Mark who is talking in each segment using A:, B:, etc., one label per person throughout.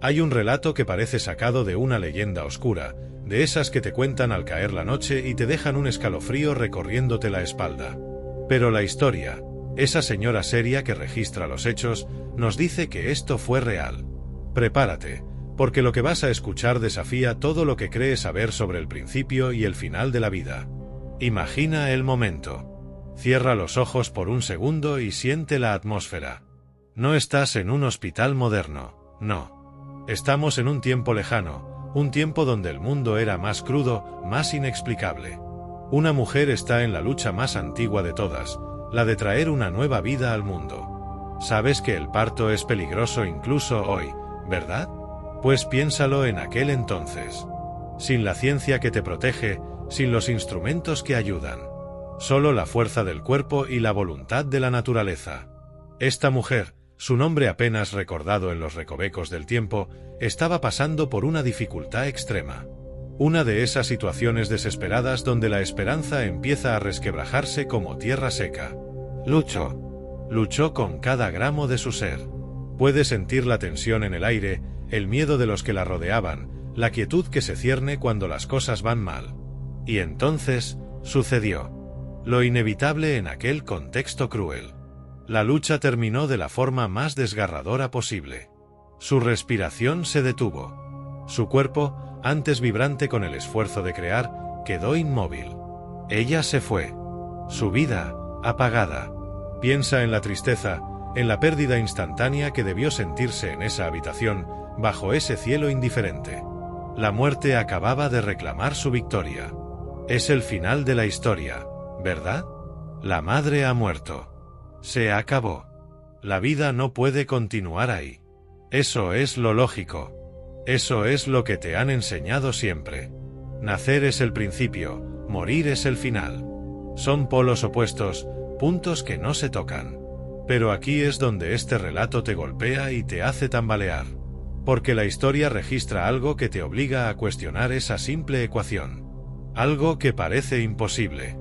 A: Hay un relato que parece sacado de una leyenda oscura, de esas que te cuentan al caer la noche y te dejan un escalofrío recorriéndote la espalda. Pero la historia, esa señora seria que registra los hechos, nos dice que esto fue real. Prepárate, porque lo que vas a escuchar desafía todo lo que crees saber sobre el principio y el final de la vida. Imagina el momento. Cierra los ojos por un segundo y siente la atmósfera. No estás en un hospital moderno, no. Estamos en un tiempo lejano, un tiempo donde el mundo era más crudo, más inexplicable. Una mujer está en la lucha más antigua de todas, la de traer una nueva vida al mundo. Sabes que el parto es peligroso incluso hoy, ¿verdad? Pues piénsalo en aquel entonces. Sin la ciencia que te protege, sin los instrumentos que ayudan. Solo la fuerza del cuerpo y la voluntad de la naturaleza. Esta mujer, su nombre apenas recordado en los recovecos del tiempo, estaba pasando por una dificultad extrema. Una de esas situaciones desesperadas donde la esperanza empieza a resquebrajarse como tierra seca. Luchó con cada gramo de su ser. Puede sentir la tensión en el aire, el miedo de los que la rodeaban, la quietud que se cierne cuando las cosas van mal. Y entonces, sucedió. Lo inevitable en aquel contexto cruel. La lucha terminó de la forma más desgarradora posible. Su respiración se detuvo. Su cuerpo, antes vibrante con el esfuerzo de crear, quedó inmóvil. Ella se fue. Su vida, apagada. Piensa en la tristeza, en la pérdida instantánea que debió sentirse en esa habitación, bajo ese cielo indiferente. La muerte acababa de reclamar su victoria. Es el final de la historia, ¿verdad? La madre ha muerto. Se acabó. La vida no puede continuar ahí. Eso es lo lógico. Eso es lo que te han enseñado siempre. Nacer es el principio, morir es el final. Son polos opuestos, puntos que no se tocan. Pero aquí es donde este relato te golpea y te hace tambalear. Porque la historia registra algo que te obliga a cuestionar esa simple ecuación. Algo que parece imposible.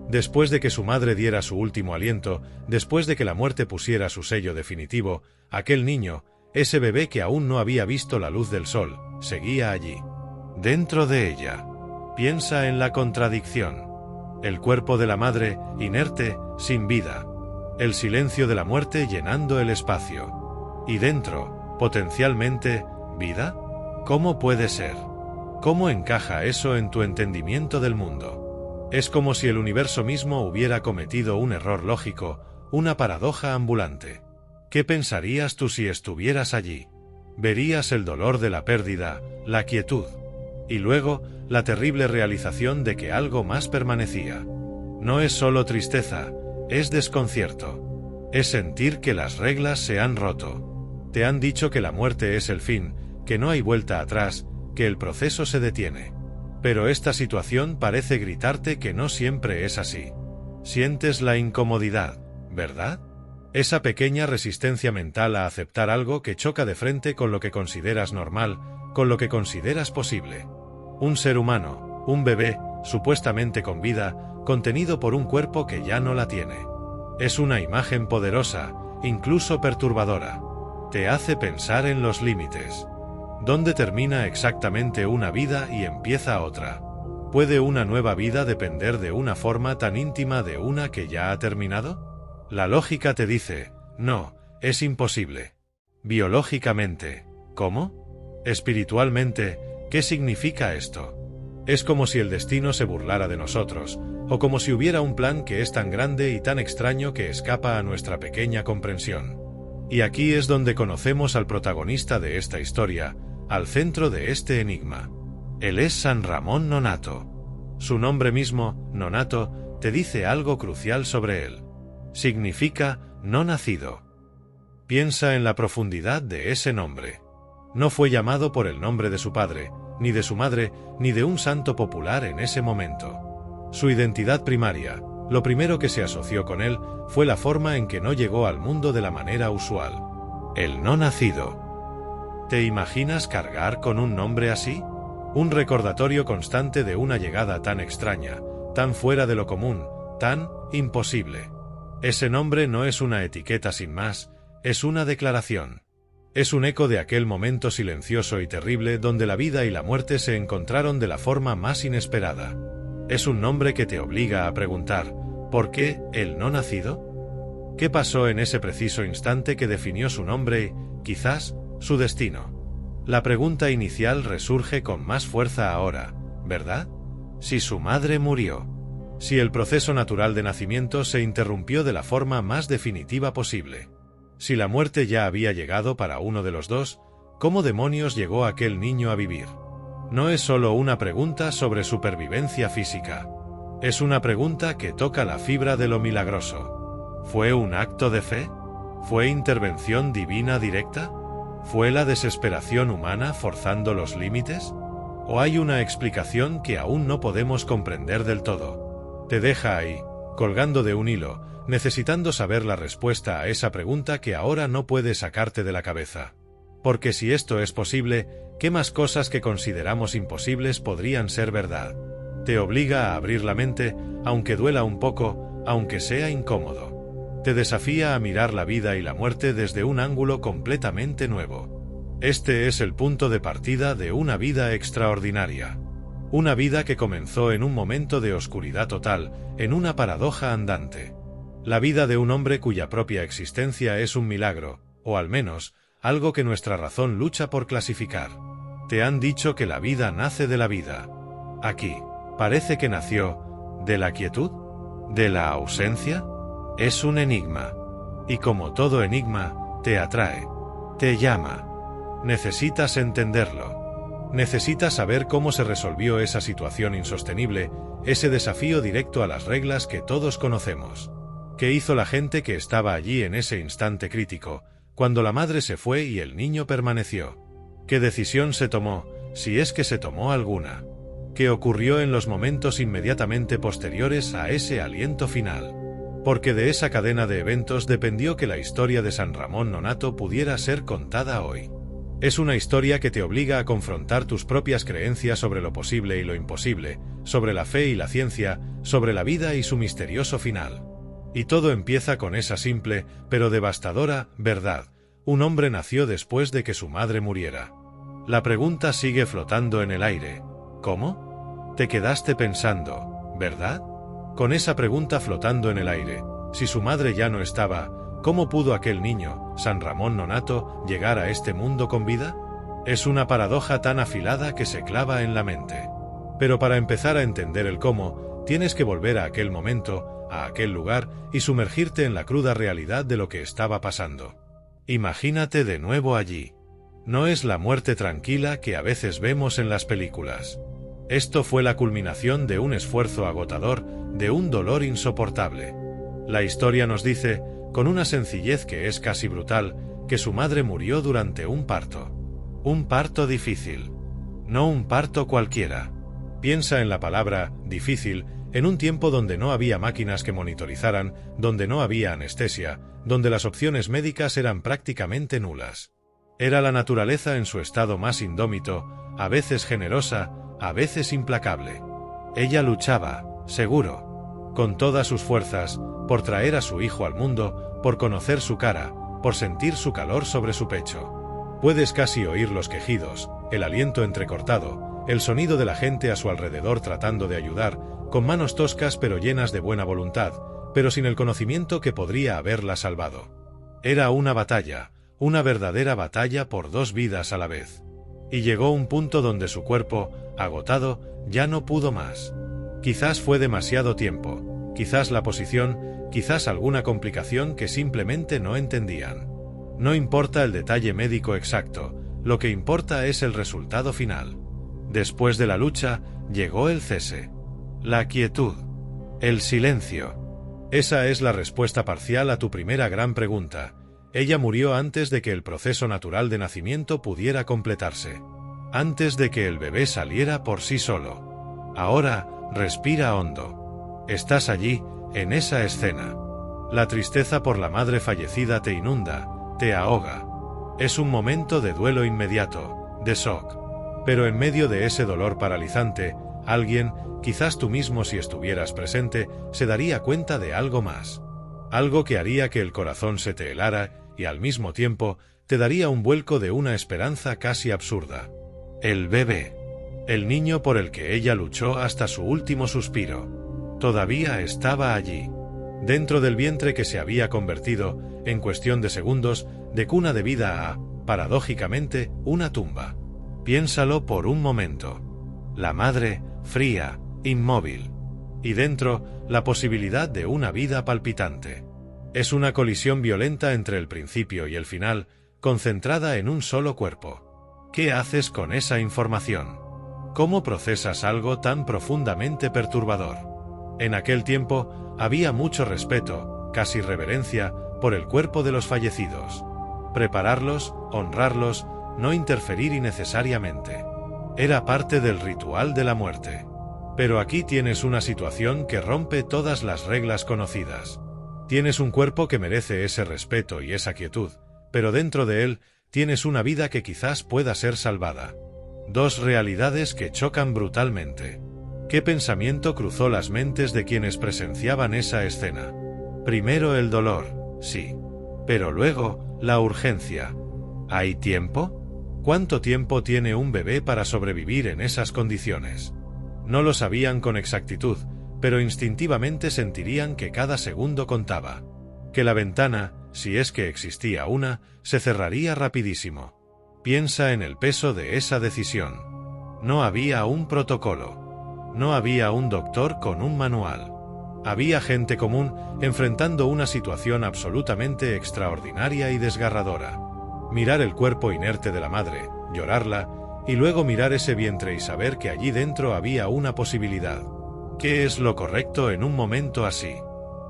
A: Después de que su madre diera su último aliento, después de que la muerte pusiera su sello definitivo, aquel niño, ese bebé que aún no había visto la luz del sol, seguía allí. Dentro de ella. Piensa en la contradicción. El cuerpo de la madre, inerte, sin vida. El silencio de la muerte llenando el espacio. Y dentro, potencialmente, ¿vida? ¿Cómo puede ser? ¿Cómo encaja eso en tu entendimiento del mundo? Es como si el universo mismo hubiera cometido un error lógico, una paradoja ambulante. ¿Qué pensarías tú si estuvieras allí? Verías el dolor de la pérdida, la quietud. Y luego, la terrible realización de que algo más permanecía. No es solo tristeza, es desconcierto. Es sentir que las reglas se han roto. Te han dicho que la muerte es el fin, que no hay vuelta atrás, que el proceso se detiene. Pero esta situación parece gritarte que no siempre es así. Sientes la incomodidad, ¿verdad? Esa pequeña resistencia mental a aceptar algo que choca de frente con lo que consideras normal, con lo que consideras posible. Un ser humano, un bebé, supuestamente con vida, contenido por un cuerpo que ya no la tiene. Es una imagen poderosa, incluso perturbadora. Te hace pensar en los límites. ¿Dónde termina exactamente una vida y empieza otra? ¿Puede una nueva vida depender de una forma tan íntima de una que ya ha terminado? La lógica te dice, no, es imposible. Biológicamente, ¿cómo? Espiritualmente, ¿qué significa esto? Es como si el destino se burlara de nosotros, o como si hubiera un plan que es tan grande y tan extraño que escapa a nuestra pequeña comprensión. Y aquí es donde conocemos al protagonista de esta historia, al centro de este enigma. Él es San Ramón Nonnato. Su nombre mismo, Nonnato, te dice algo crucial sobre él. Significa no nacido. Piensa en la profundidad de ese nombre. No fue llamado por el nombre de su padre, ni de su madre, ni de un santo popular en ese momento. Su identidad primaria, lo primero que se asoció con él, fue la forma en que no llegó al mundo de la manera usual. El no nacido. ¿Te imaginas cargar con un nombre así? Un recordatorio constante de una llegada tan extraña, tan fuera de lo común, tan imposible. Ese nombre no es una etiqueta sin más, es una declaración. Es un eco de aquel momento silencioso y terrible donde la vida y la muerte se encontraron de la forma más inesperada. Es un nombre que te obliga a preguntar, ¿por qué el no nacido? ¿Qué pasó en ese preciso instante que definió su nombre y, quizás, su destino? La pregunta inicial resurge con más fuerza ahora, ¿verdad? Si su madre murió. Si el proceso natural de nacimiento se interrumpió de la forma más definitiva posible. Si la muerte ya había llegado para uno de los dos, ¿cómo demonios llegó aquel niño a vivir? No es solo una pregunta sobre supervivencia física. Es una pregunta que toca la fibra de lo milagroso. ¿Fue un acto de fe? ¿Fue intervención divina directa? ¿Fue la desesperación humana forzando los límites? ¿O hay una explicación que aún no podemos comprender del todo? Te deja ahí, colgando de un hilo, necesitando saber la respuesta a esa pregunta que ahora no puedes sacarte de la cabeza. Porque si esto es posible, ¿qué más cosas que consideramos imposibles podrían ser verdad? Te obliga a abrir la mente, aunque duela un poco, aunque sea incómodo. Te desafía a mirar la vida y la muerte desde un ángulo completamente nuevo. Este es el punto de partida de una vida extraordinaria. Una vida que comenzó en un momento de oscuridad total, en una paradoja andante. La vida de un hombre cuya propia existencia es un milagro, o al menos, algo que nuestra razón lucha por clasificar. Te han dicho que la vida nace de la vida. Aquí, parece que nació, ¿de la quietud? ¿De la ausencia? Es un enigma. Y como todo enigma, te atrae. Te llama. Necesitas entenderlo. Necesitas saber cómo se resolvió esa situación insostenible, ese desafío directo a las reglas que todos conocemos. ¿Qué hizo la gente que estaba allí en ese instante crítico, cuando la madre se fue y el niño permaneció? ¿Qué decisión se tomó, si es que se tomó alguna? ¿Qué ocurrió en los momentos inmediatamente posteriores a ese aliento final? Porque de esa cadena de eventos dependió que la historia de San Ramón Nonnato pudiera ser contada hoy. Es una historia que te obliga a confrontar tus propias creencias sobre lo posible y lo imposible, sobre la fe y la ciencia, sobre la vida y su misterioso final. Y todo empieza con esa simple, pero devastadora, verdad. Un hombre nació después de que su madre muriera. La pregunta sigue flotando en el aire. ¿Cómo? Te quedaste pensando, ¿verdad? Con esa pregunta flotando en el aire, si su madre ya no estaba, ¿cómo pudo aquel niño, San Ramón Nonnato, llegar a este mundo con vida? Es una paradoja tan afilada que se clava en la mente. Pero para empezar a entender el cómo, tienes que volver a aquel momento, a aquel lugar, y sumergirte en la cruda realidad de lo que estaba pasando. Imagínate de nuevo allí. No es la muerte tranquila que a veces vemos en las películas. Esto fue la culminación de un esfuerzo agotador, de un dolor insoportable. La historia nos dice, con una sencillez que es casi brutal, que su madre murió durante un parto. Un parto difícil. No un parto cualquiera. Piensa en la palabra difícil, en un tiempo donde no había máquinas que monitorizaran, donde no había anestesia, donde las opciones médicas eran prácticamente nulas. Era la naturaleza en su estado más indómito, a veces generosa, a veces implacable. Ella luchaba, seguro, con todas sus fuerzas, por traer a su hijo al mundo, por conocer su cara, por sentir su calor sobre su pecho. Puedes casi oír los quejidos, el aliento entrecortado, el sonido de la gente a su alrededor tratando de ayudar, con manos toscas pero llenas de buena voluntad, pero sin el conocimiento que podría haberla salvado. Era una batalla, una verdadera batalla por dos vidas a la vez. Y llegó un punto donde su cuerpo, agotado, ya no pudo más. Quizás fue demasiado tiempo, quizás la posición, quizás alguna complicación que simplemente no entendían. No importa el detalle médico exacto, lo que importa es el resultado final. Después de la lucha, llegó el cese. La quietud. El silencio. Esa es la respuesta parcial a tu primera gran pregunta. Ella murió antes de que el proceso natural de nacimiento pudiera completarse. Antes de que el bebé saliera por sí solo. Ahora, respira hondo. Estás allí, en esa escena. La tristeza por la madre fallecida te inunda, te ahoga. Es un momento de duelo inmediato, de shock. Pero en medio de ese dolor paralizante, alguien, quizás tú mismo si estuvieras presente, se daría cuenta de algo más. Algo que haría que el corazón se te helara y al mismo tiempo te daría un vuelco de una esperanza casi absurda. El bebé. El niño por el que ella luchó hasta su último suspiro. Todavía estaba allí, dentro del vientre que se había convertido, en cuestión de segundos, de cuna de vida a, paradójicamente, una tumba. Piénsalo por un momento. La madre, fría, inmóvil. Y dentro, la posibilidad de una vida palpitante. Es una colisión violenta entre el principio y el final, concentrada en un solo cuerpo. ¿Qué haces con esa información? ¿Cómo procesas algo tan profundamente perturbador? En aquel tiempo, había mucho respeto, casi reverencia, por el cuerpo de los fallecidos. Prepararlos, honrarlos, no interferir innecesariamente. Era parte del ritual de la muerte. Pero aquí tienes una situación que rompe todas las reglas conocidas. Tienes un cuerpo que merece ese respeto y esa quietud, pero dentro de él tienes una vida que quizás pueda ser salvada. Dos realidades que chocan brutalmente. ¿Qué pensamiento cruzó las mentes de quienes presenciaban esa escena? Primero el dolor, sí. Pero luego, la urgencia. ¿Hay tiempo? ¿Cuánto tiempo tiene un bebé para sobrevivir en esas condiciones? No lo sabían con exactitud, pero instintivamente sentirían que cada segundo contaba. Que la ventana, si es que existía una, se cerraría rapidísimo. Piensa en el peso de esa decisión. No había un protocolo. No había un doctor con un manual. Había gente común enfrentando una situación absolutamente extraordinaria y desgarradora. Mirar el cuerpo inerte de la madre, llorarla, y luego mirar ese vientre y saber que allí dentro había una posibilidad. ¿Qué es lo correcto en un momento así?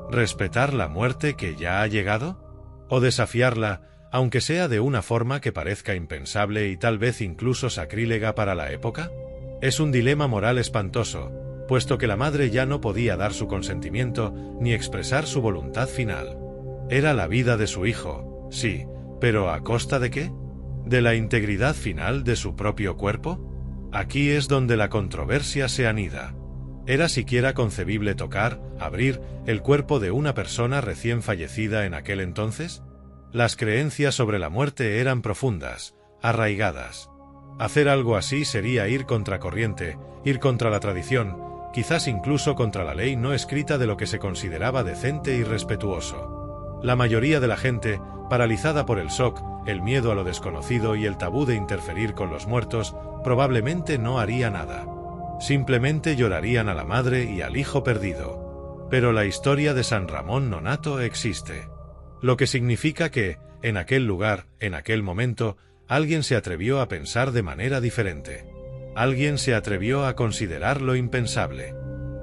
A: ¿Respetar la muerte que ya ha llegado? ¿O desafiarla, aunque sea de una forma que parezca impensable y tal vez incluso sacrílega para la época? Es un dilema moral espantoso, puesto que la madre ya no podía dar su consentimiento ni expresar su voluntad final. Era la vida de su hijo, sí, pero ¿a costa de qué? ¿De la integridad final de su propio cuerpo? Aquí es donde la controversia se anida. ¿Era siquiera concebible tocar, abrir, el cuerpo de una persona recién fallecida en aquel entonces? Las creencias sobre la muerte eran profundas, arraigadas. Hacer algo así sería ir contracorriente, ir contra la tradición, quizás incluso contra la ley no escrita de lo que se consideraba decente y respetuoso. La mayoría de la gente, paralizada por el shock, el miedo a lo desconocido y el tabú de interferir con los muertos, probablemente no haría nada. Simplemente llorarían a la madre y al hijo perdido. Pero la historia de San Ramón Nonnato existe. Lo que significa que, en aquel lugar, en aquel momento, alguien se atrevió a pensar de manera diferente. Alguien se atrevió a considerar lo impensable.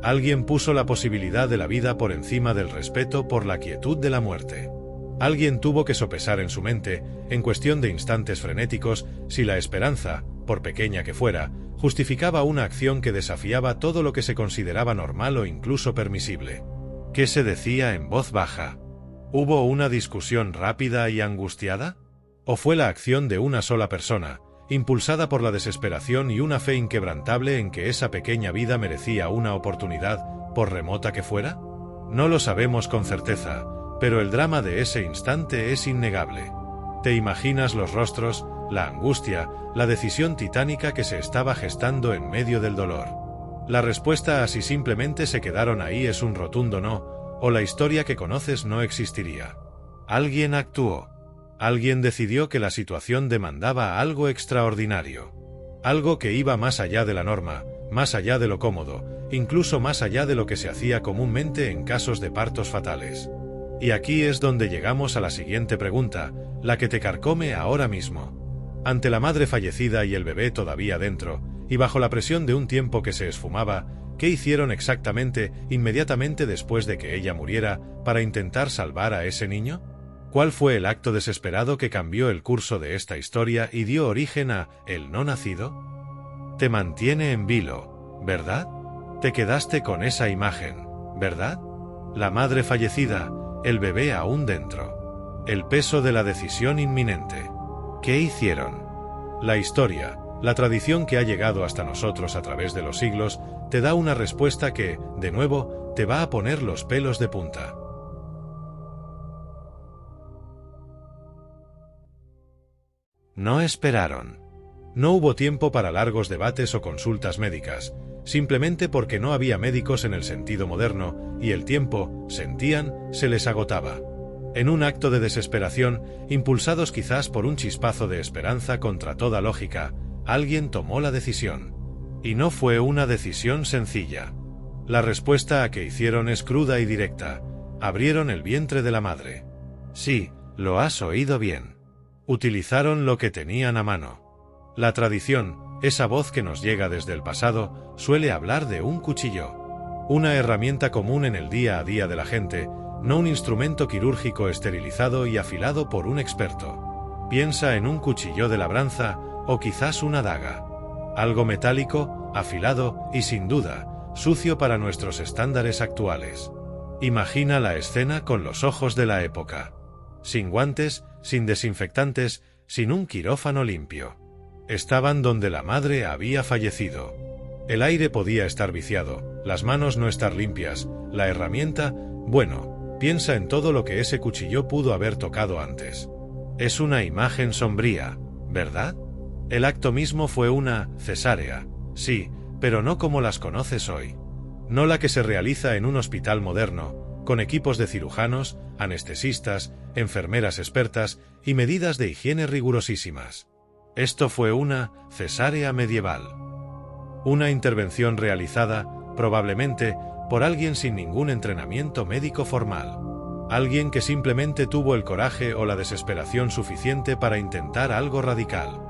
A: Alguien puso la posibilidad de la vida por encima del respeto por la quietud de la muerte. Alguien tuvo que sopesar en su mente, en cuestión de instantes frenéticos, si la esperanza, por pequeña que fuera, justificaba una acción que desafiaba todo lo que se consideraba normal o incluso permisible. ¿Qué se decía en voz baja? ¿Hubo una discusión rápida y angustiada? ¿O fue la acción de una sola persona, impulsada por la desesperación y una fe inquebrantable en que esa pequeña vida merecía una oportunidad, por remota que fuera? No lo sabemos con certeza, pero el drama de ese instante es innegable. ¿Te imaginas los rostros, la angustia, la decisión titánica que se estaba gestando en medio del dolor? La respuesta a si simplemente se quedaron ahí es un rotundo no, o la historia que conoces no existiría. Alguien actuó. Alguien decidió que la situación demandaba algo extraordinario. Algo que iba más allá de la norma, más allá de lo cómodo, incluso más allá de lo que se hacía comúnmente en casos de partos fatales. Y aquí es donde llegamos a la siguiente pregunta, la que te carcome ahora mismo. Ante la madre fallecida y el bebé todavía dentro, y bajo la presión de un tiempo que se esfumaba, ¿qué hicieron exactamente, inmediatamente después de que ella muriera, para intentar salvar a ese niño? ¿Cuál fue el acto desesperado que cambió el curso de esta historia y dio origen a el no nacido? Te mantiene en vilo, ¿verdad? Te quedaste con esa imagen, ¿verdad? La madre fallecida, el bebé aún dentro. El peso de la decisión inminente. ¿Qué hicieron? La historia, la tradición que ha llegado hasta nosotros a través de los siglos, te da una respuesta que, de nuevo, te va a poner los pelos de punta. No esperaron. No hubo tiempo para largos debates o consultas médicas, simplemente porque no había médicos en el sentido moderno, y el tiempo, sentían, se les agotaba. En un acto de desesperación, impulsados quizás por un chispazo de esperanza contra toda lógica, alguien tomó la decisión. Y no fue una decisión sencilla. La respuesta a que hicieron es cruda y directa. Abrieron el vientre de la madre. Sí, lo has oído bien. Utilizaron lo que tenían a mano. La tradición, esa voz que nos llega desde el pasado, suele hablar de un cuchillo. Una herramienta común en el día a día de la gente, no un instrumento quirúrgico esterilizado y afilado por un experto. Piensa en un cuchillo de labranza o quizás una daga. Algo metálico, afilado y sin duda, sucio para nuestros estándares actuales. Imagina la escena con los ojos de la época. Sin guantes, sin desinfectantes, sin un quirófano limpio. Estaban donde la madre había fallecido. El aire podía estar viciado, las manos no estar limpias, la herramienta, bueno, piensa en todo lo que ese cuchillo pudo haber tocado antes. Es una imagen sombría, ¿verdad? El acto mismo fue una cesárea, sí, pero no como las conoces hoy. No la que se realiza en un hospital moderno, con equipos de cirujanos, anestesistas, enfermeras expertas y medidas de higiene rigurosísimas. Esto fue una cesárea medieval. Una intervención realizada, probablemente, por alguien sin ningún entrenamiento médico formal. Alguien que simplemente tuvo el coraje o la desesperación suficiente para intentar algo radical.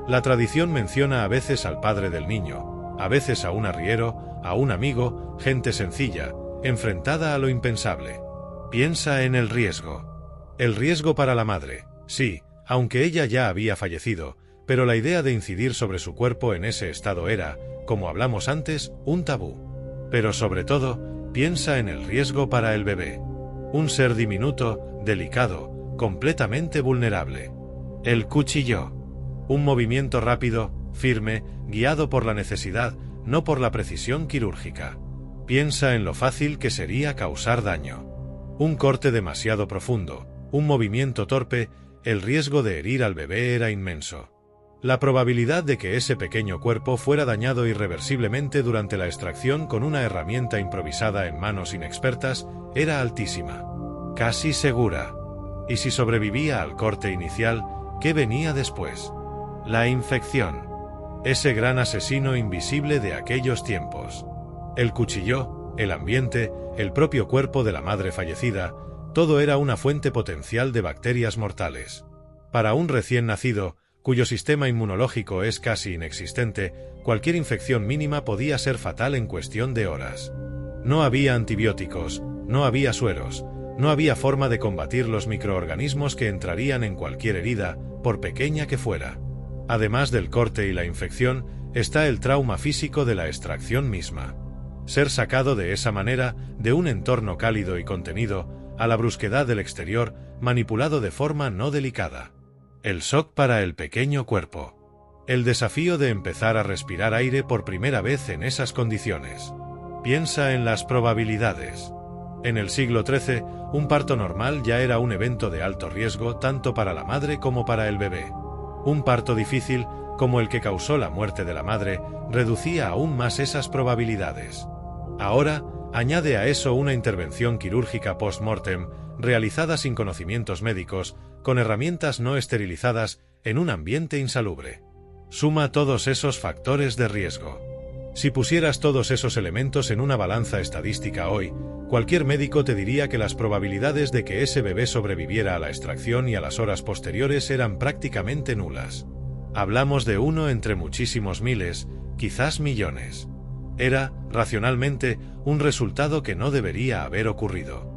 A: La tradición menciona a veces al padre del niño, a veces a un arriero, a un amigo, gente sencilla, enfrentada a lo impensable. Piensa en el riesgo. El riesgo para la madre, sí, aunque ella ya había fallecido, pero la idea de incidir sobre su cuerpo en ese estado era, como hablamos antes, un tabú. Pero sobre todo, piensa en el riesgo para el bebé. Un ser diminuto, delicado, completamente vulnerable. El cuchillo. Un movimiento rápido, firme, guiado por la necesidad, no por la precisión quirúrgica. Piensa en lo fácil que sería causar daño. Un corte demasiado profundo, un movimiento torpe, el riesgo de herir al bebé era inmenso. La probabilidad de que ese pequeño cuerpo fuera dañado irreversiblemente durante la extracción con una herramienta improvisada en manos inexpertas era altísima. Casi segura. Y si sobrevivía al corte inicial, ¿qué venía después? La infección. Ese gran asesino invisible de aquellos tiempos. El cuchillo, el ambiente, el propio cuerpo de la madre fallecida, todo era una fuente potencial de bacterias mortales. Para un recién nacido, cuyo sistema inmunológico es casi inexistente, cualquier infección mínima podía ser fatal en cuestión de horas. No había antibióticos, no había sueros, no había forma de combatir los microorganismos que entrarían en cualquier herida, por pequeña que fuera. Además del corte y la infección, está el trauma físico de la extracción misma. Ser sacado de esa manera, de un entorno cálido y contenido, a la brusquedad del exterior, manipulado de forma no delicada. El shock para el pequeño cuerpo. El desafío de empezar a respirar aire por primera vez en esas condiciones. Piensa en las probabilidades. En el siglo XIII, un parto normal ya era un evento de alto riesgo tanto para la madre como para el bebé. Un parto difícil, como el que causó la muerte de la madre, reducía aún más esas probabilidades. Ahora, añade a eso una intervención quirúrgica post-mortem, realizada sin conocimientos médicos, con herramientas no esterilizadas, en un ambiente insalubre. Suma todos esos factores de riesgo. Si pusieras todos esos elementos en una balanza estadística hoy, cualquier médico te diría que las probabilidades de que ese bebé sobreviviera a la extracción y a las horas posteriores eran prácticamente nulas. Hablamos de uno entre muchísimos miles, quizás millones. Era, racionalmente, un resultado que no debería haber ocurrido.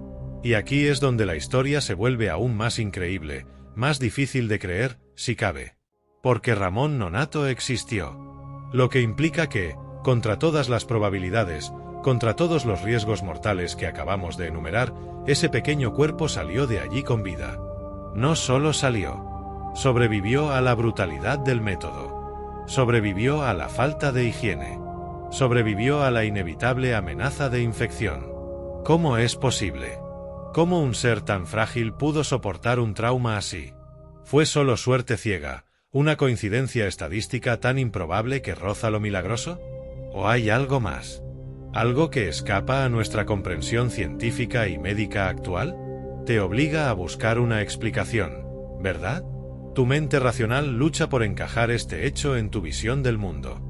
A: Y aquí es donde la historia se vuelve aún más increíble, más difícil de creer, si cabe. Porque Ramón Nonato existió. Lo que implica que, contra todas las probabilidades, contra todos los riesgos mortales que acabamos de enumerar, ese pequeño cuerpo salió de allí con vida. No solo salió. Sobrevivió a la brutalidad del método. Sobrevivió a la falta de higiene. Sobrevivió a la inevitable amenaza de infección. ¿Cómo es posible? ¿Cómo un ser tan frágil pudo soportar un trauma así? ¿Fue solo suerte ciega, ¿Una coincidencia estadística tan improbable que roza lo milagroso? ¿O hay algo más? ¿Algo que escapa a nuestra comprensión científica y médica actual? Te obliga a buscar una explicación, ¿verdad? Tu mente racional lucha por encajar este hecho en tu visión del mundo.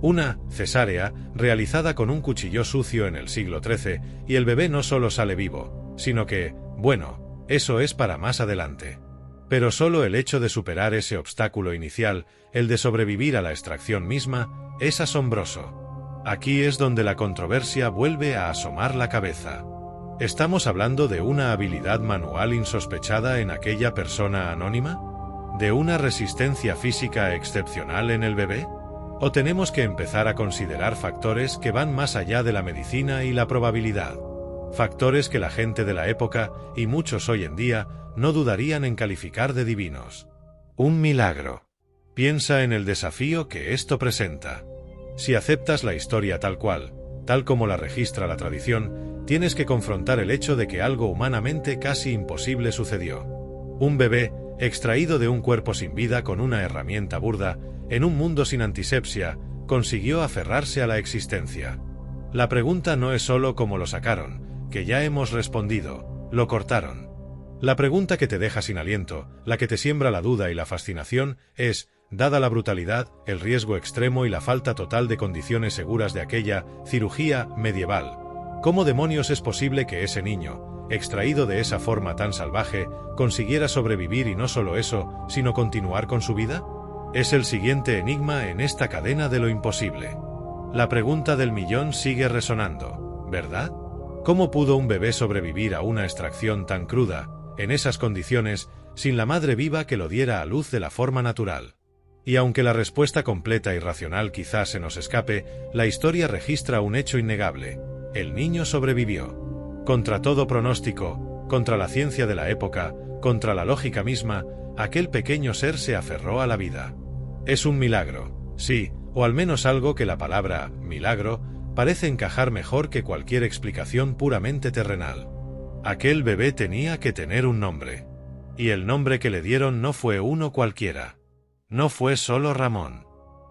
A: Una cesárea realizada con un cuchillo sucio en el siglo XIII y el bebé no solo sale vivo, sino que, bueno, eso es para más adelante. Pero solo el hecho de superar ese obstáculo inicial, el de sobrevivir a la extracción misma, es asombroso. Aquí es donde la controversia vuelve a asomar la cabeza. ¿Estamos hablando de una habilidad manual insospechada en aquella persona anónima? ¿De una resistencia física excepcional en el bebé? ¿O tenemos que empezar a considerar factores que van más allá de la medicina y la probabilidad? Factores que la gente de la época, y muchos hoy en día, no dudarían en calificar de divinos. Un milagro. Piensa en el desafío que esto presenta. Si aceptas la historia tal cual, tal como la registra la tradición, tienes que confrontar el hecho de que algo humanamente casi imposible sucedió. Un bebé, extraído de un cuerpo sin vida con una herramienta burda, en un mundo sin antisepsia, consiguió aferrarse a la existencia. La pregunta no es solo cómo lo sacaron, que ya hemos respondido, lo cortaron. La pregunta que te deja sin aliento, la que te siembra la duda y la fascinación, es, dada la brutalidad, el riesgo extremo y la falta total de condiciones seguras de aquella cirugía medieval, ¿cómo demonios es posible que ese niño, extraído de esa forma tan salvaje, consiguiera sobrevivir y no solo eso, sino continuar con su vida? Es el siguiente enigma en esta cadena de lo imposible. La pregunta del millón sigue resonando, ¿verdad? ¿Cómo pudo un bebé sobrevivir a una extracción tan cruda, en esas condiciones, sin la madre viva que lo diera a luz de la forma natural? Y aunque la respuesta completa y racional quizás se nos escape, la historia registra un hecho innegable. El niño sobrevivió. Contra todo pronóstico, contra la ciencia de la época, contra la lógica misma, aquel pequeño ser se aferró a la vida. Es un milagro, sí, o al menos algo que la palabra milagro parece encajar mejor que cualquier explicación puramente terrenal. Aquel bebé tenía que tener un nombre. Y el nombre que le dieron no fue uno cualquiera. No fue solo Ramón.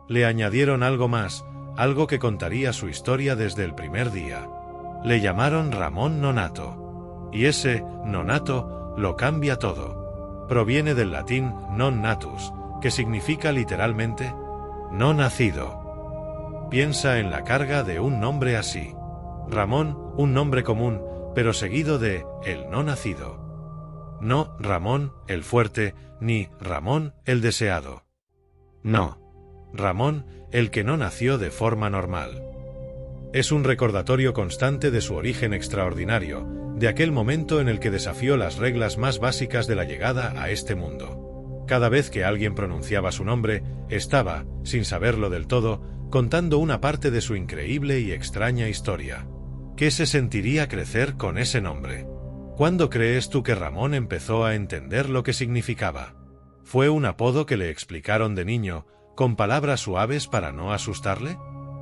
A: Le añadieron algo más, algo que contaría su historia desde el primer día. Le llamaron Ramón Nonato. Y ese Nonato lo cambia todo. Proviene del latín non natus, que significa literalmente no nacido. Piensa en la carga de un nombre así. Ramón, un nombre común, pero seguido de el no nacido. No Ramón, el fuerte, ni Ramón, el deseado. No. Ramón, el que no nació de forma normal. Es un recordatorio constante de su origen extraordinario, de aquel momento en el que desafió las reglas más básicas de la llegada a este mundo. Cada vez que alguien pronunciaba su nombre, estaba, sin saberlo del todo, contando una parte de su increíble y extraña historia. ¿Qué se sentiría crecer con ese nombre? ¿Cuándo crees tú que Ramón empezó a entender lo que significaba? ¿Fue un apodo que le explicaron de niño, con palabras suaves para no asustarle?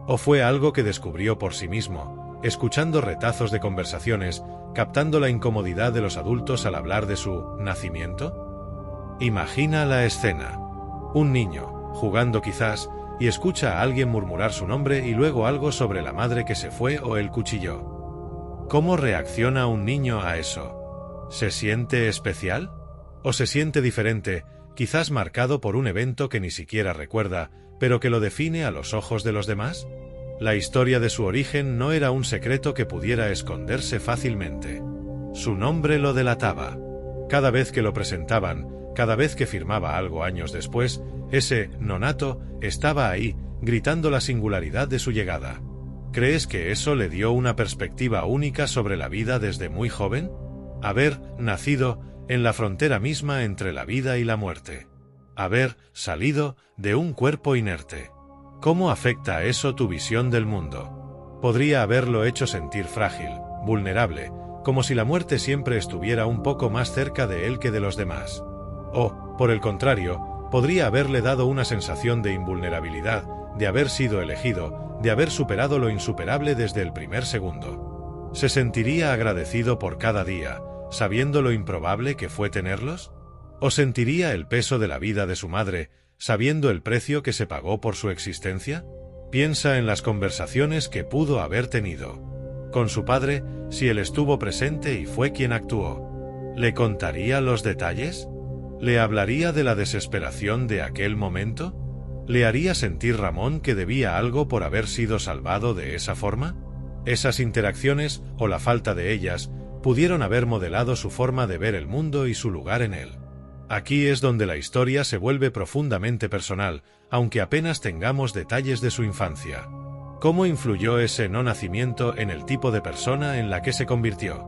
A: ¿O fue algo que descubrió por sí mismo, escuchando retazos de conversaciones, captando la incomodidad de los adultos al hablar de su nacimiento? Imagina la escena. Un niño, jugando quizás, y escucha a alguien murmurar su nombre y luego algo sobre la madre que se fue o el cuchillo. ¿Cómo reacciona un niño a eso? ¿Se siente especial? ¿O se siente diferente, quizás marcado por un evento que ni siquiera recuerda, pero que lo define a los ojos de los demás? La historia de su origen no era un secreto que pudiera esconderse fácilmente. Su nombre lo delataba. Cada vez que lo presentaban, cada vez que firmaba algo años después, ese nonato estaba ahí, gritando la singularidad de su llegada. ¿Crees que eso le dio una perspectiva única sobre la vida desde muy joven? Haber nacido en la frontera misma entre la vida y la muerte. Haber salido de un cuerpo inerte. ¿Cómo afecta eso tu visión del mundo? Podría haberlo hecho sentir frágil, vulnerable, como si la muerte siempre estuviera un poco más cerca de él que de los demás. O, por el contrario, podría haberle dado una sensación de invulnerabilidad, de haber sido elegido, de haber superado lo insuperable desde el primer segundo. ¿Se sentiría agradecido por cada día, sabiendo lo improbable que fue tenerlos? ¿O sentiría el peso de la vida de su madre, sabiendo el precio que se pagó por su existencia? Piensa en las conversaciones que pudo haber tenido con su padre, si él estuvo presente y fue quien actuó. ¿Le contaría los detalles? ¿Le hablaría de la desesperación de aquel momento? ¿Le haría sentir Ramón que debía algo por haber sido salvado de esa forma? Esas interacciones, o la falta de ellas, pudieron haber modelado su forma de ver el mundo y su lugar en él. Aquí es donde la historia se vuelve profundamente personal, aunque apenas tengamos detalles de su infancia. ¿Cómo influyó ese no nacimiento en el tipo de persona en la que se convirtió?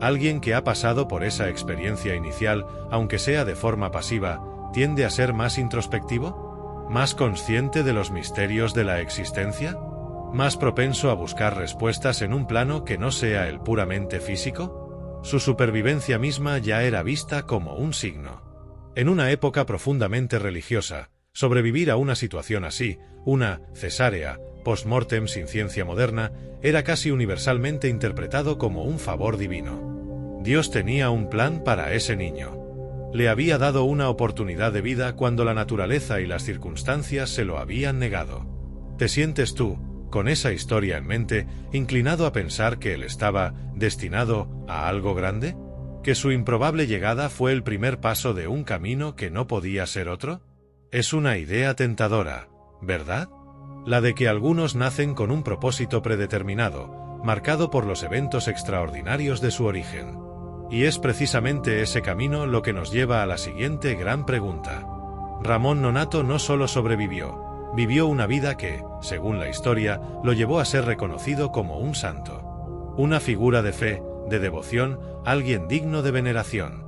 A: Alguien que ha pasado por esa experiencia inicial, aunque sea de forma pasiva, ¿tiende a ser más introspectivo? ¿Más consciente de los misterios de la existencia? ¿Más propenso a buscar respuestas en un plano que no sea el puramente físico? Su supervivencia misma ya era vista como un signo. En una época profundamente religiosa, sobrevivir a una situación así, una cesárea, post-mortem sin ciencia moderna, era casi universalmente interpretado como un favor divino. Dios tenía un plan para ese niño. Le había dado una oportunidad de vida cuando la naturaleza y las circunstancias se lo habían negado. ¿Te sientes tú, con esa historia en mente, inclinado a pensar que él estaba destinado a algo grande? ¿Que su improbable llegada fue el primer paso de un camino que no podía ser otro? Es una idea tentadora, ¿verdad? La de que algunos nacen con un propósito predeterminado, marcado por los eventos extraordinarios de su origen. Y es precisamente ese camino lo que nos lleva a la siguiente gran pregunta. Ramón Nonato no solo sobrevivió, vivió una vida que, según la historia, lo llevó a ser reconocido como un santo. Una figura de fe, de devoción, alguien digno de veneración.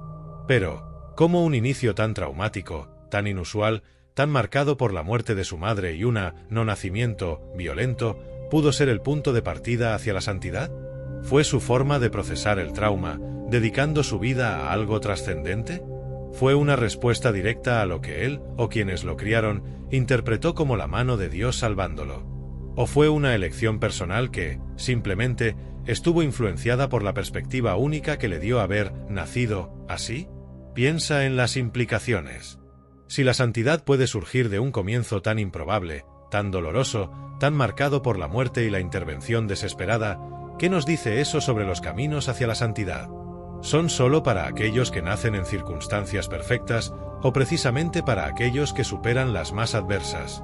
A: Pero, ¿cómo un inicio tan traumático, tan inusual, tan marcado por la muerte de su madre y una no nacimiento violento, pudo ser el punto de partida hacia la santidad? ¿Fue su forma de procesar el trauma, dedicando su vida a algo trascendente? ¿Fue una respuesta directa a lo que él, o quienes lo criaron, interpretó como la mano de Dios salvándolo? ¿O fue una elección personal que, simplemente, estuvo influenciada por la perspectiva única que le dio haber nacido así? Piensa en las implicaciones. Si la santidad puede surgir de un comienzo tan improbable, tan doloroso, tan marcado por la muerte y la intervención desesperada, ¿qué nos dice eso sobre los caminos hacia la santidad? ¿Son solo para aquellos que nacen en circunstancias perfectas, o precisamente para aquellos que superan las más adversas?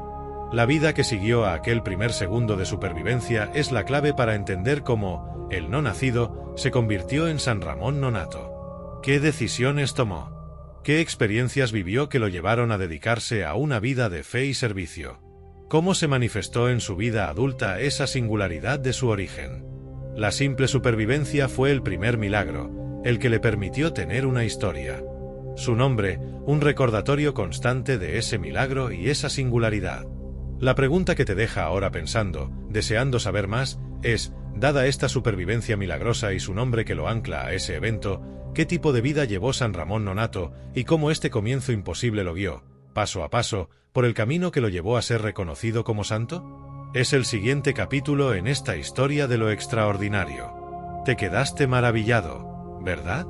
A: La vida que siguió a aquel primer segundo de supervivencia es la clave para entender cómo el no nacido se convirtió en San Ramón Nonato. ¿Qué decisiones tomó? ¿Qué experiencias vivió que lo llevaron a dedicarse a una vida de fe y servicio? ¿Cómo se manifestó en su vida adulta esa singularidad de su origen? La simple supervivencia fue el primer milagro, el que le permitió tener una historia. Su nombre, un recordatorio constante de ese milagro y esa singularidad. La pregunta que te deja ahora pensando, deseando saber más, es, dada esta supervivencia milagrosa y su nombre que lo ancla a ese evento, ¿qué tipo de vida llevó San Ramón Nonato y cómo este comienzo imposible lo guió, paso a paso, por el camino que lo llevó a ser reconocido como santo? Es el siguiente capítulo en esta historia de lo extraordinario. Te quedaste maravillado, ¿verdad?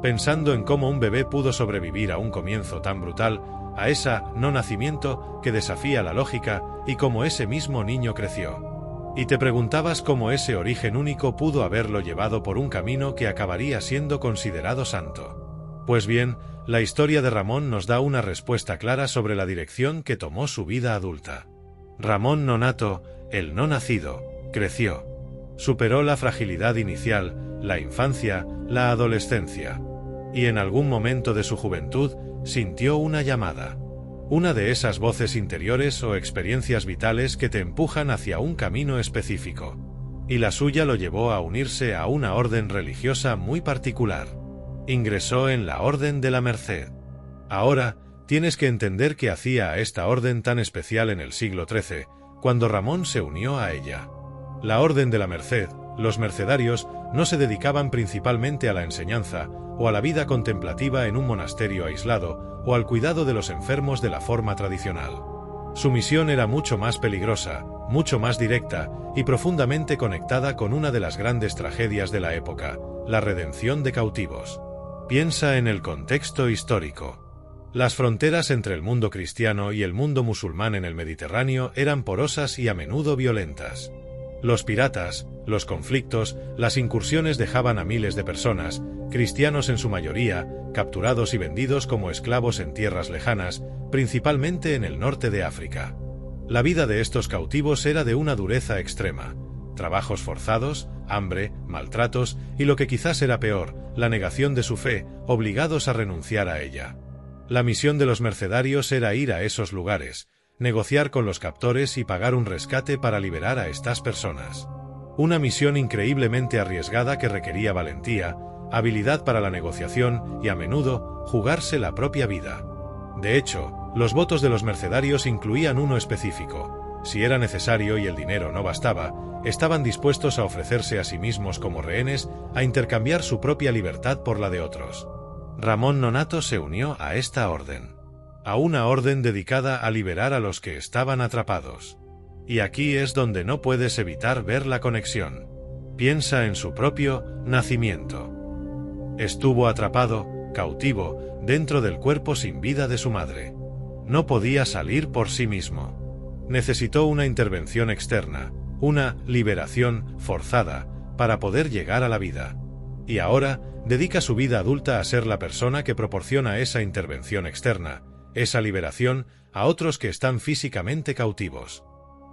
A: Pensando en cómo un bebé pudo sobrevivir a un comienzo tan brutal, a esa no nacimiento que desafía la lógica, y cómo ese mismo niño creció. Y te preguntabas cómo ese origen único pudo haberlo llevado por un camino que acabaría siendo considerado santo. Pues bien, la historia de Ramón nos da una respuesta clara sobre la dirección que tomó su vida adulta. Ramón Nonato, el no nacido, creció. Superó la fragilidad inicial, la infancia, la adolescencia. Y en algún momento de su juventud, sintió una llamada. Una de esas voces interiores o experiencias vitales que te empujan hacia un camino específico. Y la suya lo llevó a unirse a una orden religiosa muy particular. Ingresó en la Orden de la Merced. Ahora, tienes que entender qué hacía a esta orden tan especial en el siglo XIII, cuando Ramón se unió a ella. La Orden de la Merced, los mercedarios, no se dedicaban principalmente a la enseñanza, o a la vida contemplativa en un monasterio aislado, o al cuidado de los enfermos de la forma tradicional. Su misión era mucho más peligrosa, mucho más directa, y profundamente conectada con una de las grandes tragedias de la época, la redención de cautivos. Piensa en el contexto histórico. Las fronteras entre el mundo cristiano y el mundo musulmán en el Mediterráneo eran porosas y a menudo violentas. Los piratas, los conflictos, las incursiones dejaban a miles de personas, cristianos en su mayoría, capturados y vendidos como esclavos en tierras lejanas, principalmente en el norte de África. La vida de estos cautivos era de una dureza extrema. Trabajos forzados, hambre, maltratos y lo que quizás era peor, la negación de su fe, obligados a renunciar a ella. La misión de los mercenarios era ir a esos lugares, negociar con los captores y pagar un rescate para liberar a estas personas. Una misión increíblemente arriesgada que requería valentía, habilidad para la negociación y, a menudo, jugarse la propia vida. De hecho, los votos de los mercenarios incluían uno específico. Si era necesario y el dinero no bastaba, estaban dispuestos a ofrecerse a sí mismos como rehenes, a intercambiar su propia libertad por la de otros. Ramón Nonnato se unió a esta orden. A una orden dedicada a liberar a los que estaban atrapados. Y aquí es donde no puedes evitar ver la conexión. Piensa en su propio nacimiento. Estuvo atrapado, cautivo, dentro del cuerpo sin vida de su madre. No podía salir por sí mismo. Necesitó una intervención externa, una liberación forzada, para poder llegar a la vida. Y ahora, dedica su vida adulta a ser la persona que proporciona esa intervención externa, esa liberación, a otros que están físicamente cautivos.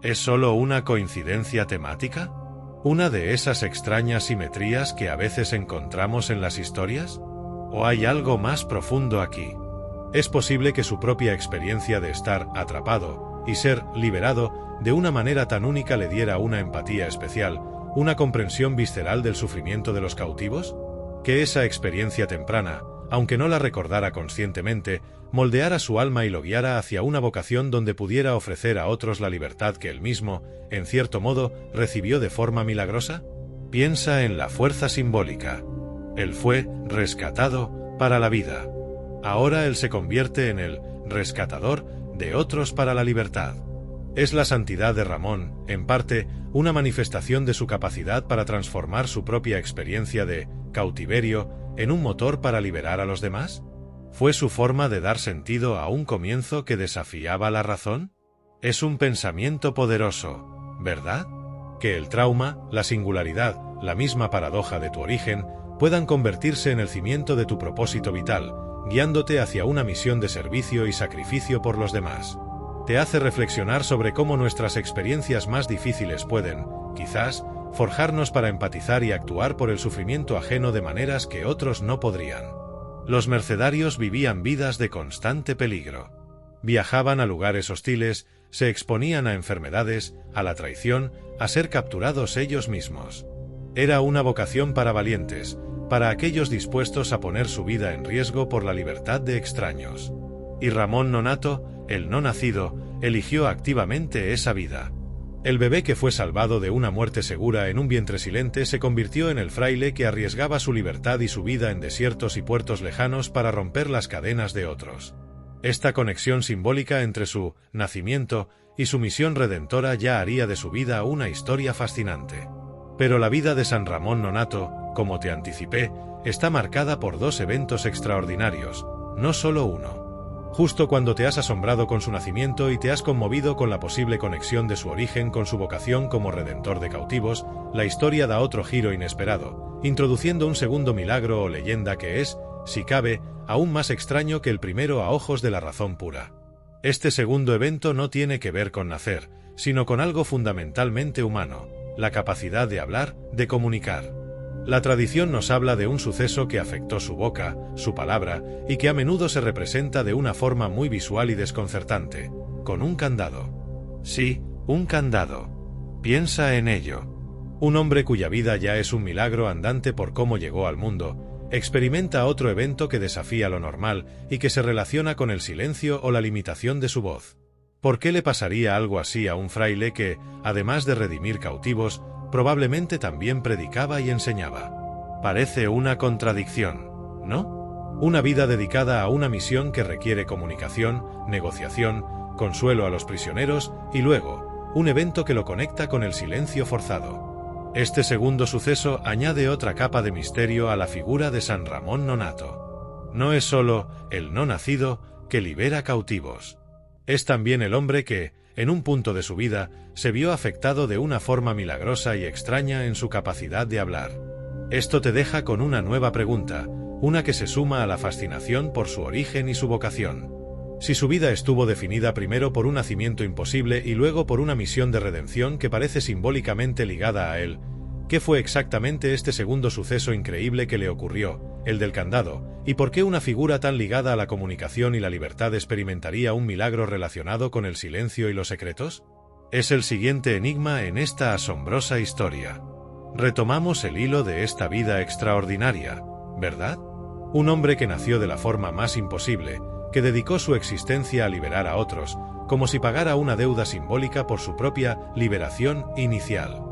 A: ¿Es solo una coincidencia temática? ¿Una de esas extrañas simetrías que a veces encontramos en las historias? ¿O hay algo más profundo aquí? Es posible que su propia experiencia de estar atrapado y ser liberado de una manera tan única le diera una empatía especial, una comprensión visceral del sufrimiento de los cautivos? Que esa experiencia temprana, aunque no la recordara conscientemente, moldeara su alma y lo guiara hacia una vocación donde pudiera ofrecer a otros la libertad que él mismo, en cierto modo, recibió de forma milagrosa? Piensa en la fuerza simbólica. Él fue rescatado para la vida. Ahora él se convierte en el rescatador de otros para la libertad. Es la santidad de Ramón, en parte, una manifestación de su capacidad para transformar su propia experiencia de cautiverio en un motor para liberar a los demás. ¿Fue su forma de dar sentido a un comienzo que desafiaba la razón? Es un pensamiento poderoso, ¿verdad? Que el trauma, la singularidad, la misma paradoja de tu origen, puedan convertirse en el cimiento de tu propósito vital, guiándote hacia una misión de servicio y sacrificio por los demás. Te hace reflexionar sobre cómo nuestras experiencias más difíciles pueden, quizás, forjarnos para empatizar y actuar por el sufrimiento ajeno de maneras que otros no podrían. Los mercenarios vivían vidas de constante peligro. Viajaban a lugares hostiles, se exponían a enfermedades, a la traición, a ser capturados ellos mismos. Era una vocación para valientes, para aquellos dispuestos a poner su vida en riesgo por la libertad de extraños. Y Ramón Nonnato, el no nacido, eligió activamente esa vida. El bebé que fue salvado de una muerte segura en un vientre silente se convirtió en el fraile que arriesgaba su libertad y su vida en desiertos y puertos lejanos para romper las cadenas de otros. Esta conexión simbólica entre su nacimiento y su misión redentora ya haría de su vida una historia fascinante. Pero la vida de San Ramón Nonnato, como te anticipé, está marcada por dos eventos extraordinarios, no solo uno. Justo cuando te has asombrado con su nacimiento y te has conmovido con la posible conexión de su origen con su vocación como redentor de cautivos, la historia da otro giro inesperado, introduciendo un segundo milagro o leyenda que es, si cabe, aún más extraño que el primero a ojos de la razón pura. Este segundo evento no tiene que ver con nacer, sino con algo fundamentalmente humano, la capacidad de hablar, de comunicar. La tradición nos habla de un suceso que afectó su boca, su palabra, y que a menudo se representa de una forma muy visual y desconcertante, con un candado. Sí, un candado. Piensa en ello. Un hombre cuya vida ya es un milagro andante por cómo llegó al mundo, experimenta otro evento que desafía lo normal y que se relaciona con el silencio o la limitación de su voz. ¿Por qué le pasaría algo así a un fraile que, además de redimir cautivos, probablemente también predicaba y enseñaba? Parece una contradicción, ¿no? Una vida dedicada a una misión que requiere comunicación, negociación, consuelo a los prisioneros y luego, un evento que lo conecta con el silencio forzado. Este segundo suceso añade otra capa de misterio a la figura de San Ramón Nonnato. No es solo el no nacido que libera cautivos. Es también el hombre que, en un punto de su vida, se vio afectado de una forma milagrosa y extraña en su capacidad de hablar. Esto te deja con una nueva pregunta, una que se suma a la fascinación por su origen y su vocación. Si su vida estuvo definida primero por un nacimiento imposible y luego por una misión de redención que parece simbólicamente ligada a él, ¿qué fue exactamente este segundo suceso increíble que le ocurrió, el del candado, y por qué una figura tan ligada a la comunicación y la libertad experimentaría un milagro relacionado con el silencio y los secretos? Es el siguiente enigma en esta asombrosa historia. Retomamos el hilo de esta vida extraordinaria, ¿verdad? Un hombre que nació de la forma más imposible, que dedicó su existencia a liberar a otros, como si pagara una deuda simbólica por su propia liberación inicial.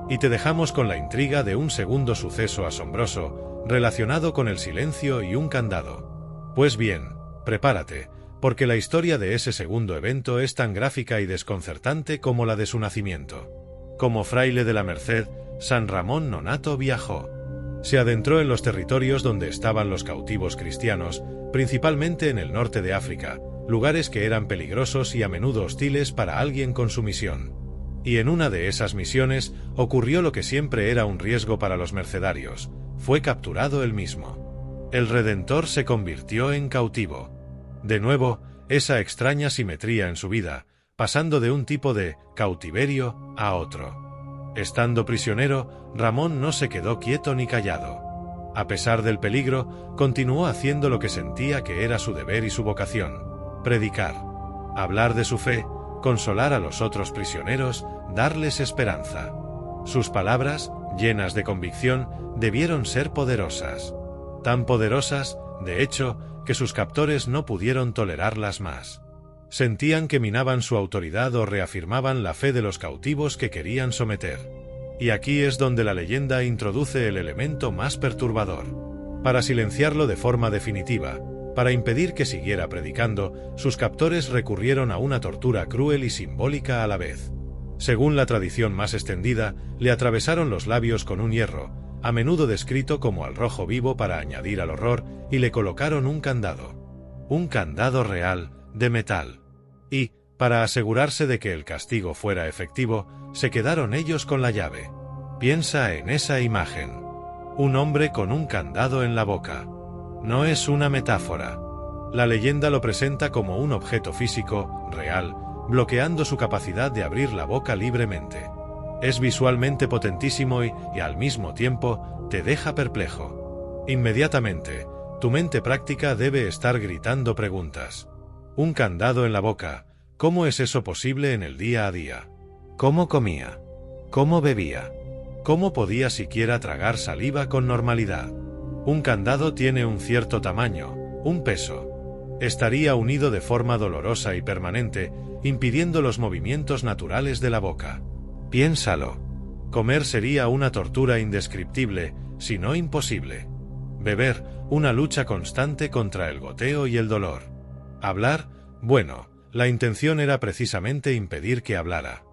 A: Y te dejamos con la intriga de un segundo suceso asombroso, relacionado con el silencio y un candado. Pues bien, prepárate, porque la historia de ese segundo evento es tan gráfica y desconcertante como la de su nacimiento. Como fraile de la Merced, San Ramón Nonnato viajó. Se adentró en los territorios donde estaban los cautivos cristianos, principalmente en el norte de África, lugares que eran peligrosos y a menudo hostiles para alguien con su misión. Y en una de esas misiones ocurrió lo que siempre era un riesgo para los mercedarios: fue capturado él mismo. El Redentor se convirtió en cautivo. De nuevo, esa extraña simetría en su vida, pasando de un tipo de cautiverio a otro. Estando prisionero, Ramón no se quedó quieto ni callado. A pesar del peligro, continuó haciendo lo que sentía que era su deber y su vocación: predicar, hablar de su fe, consolar a los otros prisioneros, darles esperanza. Sus palabras, llenas de convicción, debieron ser poderosas. Tan poderosas, de hecho, que sus captores no pudieron tolerarlas más. Sentían que minaban su autoridad o reafirmaban la fe de los cautivos que querían someter. Y aquí es donde la leyenda introduce el elemento más perturbador. Para silenciarlo de forma definitiva, para impedir que siguiera predicando, sus captores recurrieron a una tortura cruel y simbólica a la vez. Según la tradición más extendida, le atravesaron los labios con un hierro, a menudo descrito como al rojo vivo para añadir al horror, y le colocaron un candado real, de metal. Y, para asegurarse de que el castigo fuera efectivo, se quedaron ellos con la llave. Piensa en esa imagen. Un hombre con un candado en la boca. No es una metáfora. La leyenda lo presenta como un objeto físico, real, bloqueando su capacidad de abrir la boca libremente. Es visualmente potentísimo y al mismo tiempo, te deja perplejo. Inmediatamente, tu mente práctica debe estar gritando preguntas. Un candado en la boca, ¿cómo es eso posible en el día a día? ¿Cómo comía? ¿Cómo bebía? ¿Cómo podía siquiera tragar saliva con normalidad? Un candado tiene un cierto tamaño, un peso. Estaría unido de forma dolorosa y permanente, impidiendo los movimientos naturales de la boca. Piénsalo. Comer sería una tortura indescriptible, si no imposible. Beber, una lucha constante contra el goteo y el dolor. Hablar, bueno, la intención era precisamente impedir que hablara.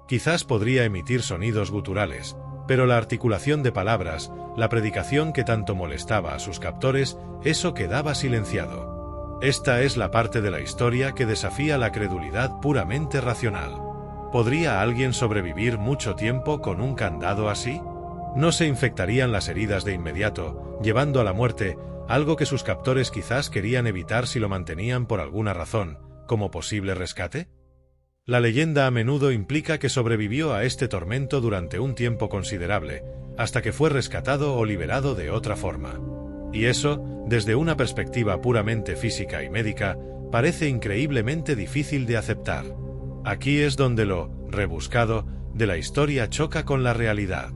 A: Quizás podría emitir sonidos guturales, pero la articulación de palabras, la predicación que tanto molestaba a sus captores, eso quedaba silenciado. Esta es la parte de la historia que desafía la credulidad puramente racional. ¿Podría alguien sobrevivir mucho tiempo con un candado así? ¿No se infectarían las heridas de inmediato, llevando a la muerte, algo que sus captores quizás querían evitar si lo mantenían por alguna razón, como posible rescate? La leyenda a menudo implica que sobrevivió a este tormento durante un tiempo considerable, hasta que fue rescatado o liberado de otra forma. Y eso, desde una perspectiva puramente física y médica, parece increíblemente difícil de aceptar. Aquí es donde lo rebuscado de la historia choca con la realidad.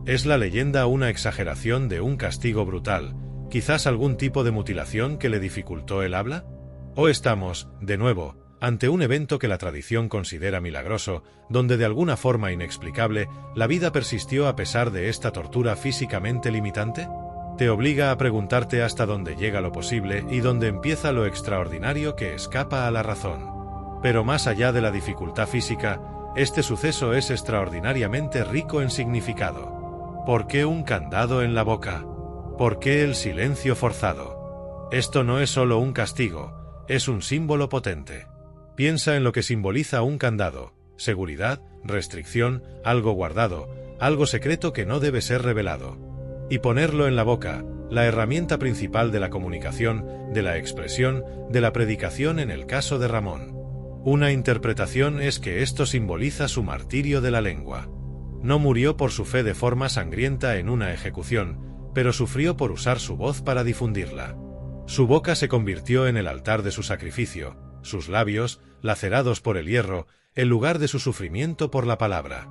A: ¿Es la leyenda una exageración de un castigo brutal, quizás algún tipo de mutilación que le dificultó el habla? ¿O estamos, de nuevo, ante un evento que la tradición considera milagroso, donde de alguna forma inexplicable, la vida persistió a pesar de esta tortura físicamente limitante? Te obliga a preguntarte hasta dónde llega lo posible y dónde empieza lo extraordinario que escapa a la razón. Pero más allá de la dificultad física, este suceso es extraordinariamente rico en significado. ¿Por qué un candado en la boca? ¿Por qué el silencio forzado? Esto no es solo un castigo, es un símbolo potente. Piensa en lo que simboliza un candado: seguridad, restricción, algo guardado, algo secreto que no debe ser revelado. Y ponerlo en la boca, la herramienta principal de la comunicación, de la expresión, de la predicación en el caso de Ramón. Una interpretación es que esto simboliza su martirio de la lengua. No murió por su fe de forma sangrienta en una ejecución, pero sufrió por usar su voz para difundirla. Su boca se convirtió en el altar de su sacrificio, sus labios, lacerados por el hierro, el lugar de su sufrimiento por la palabra.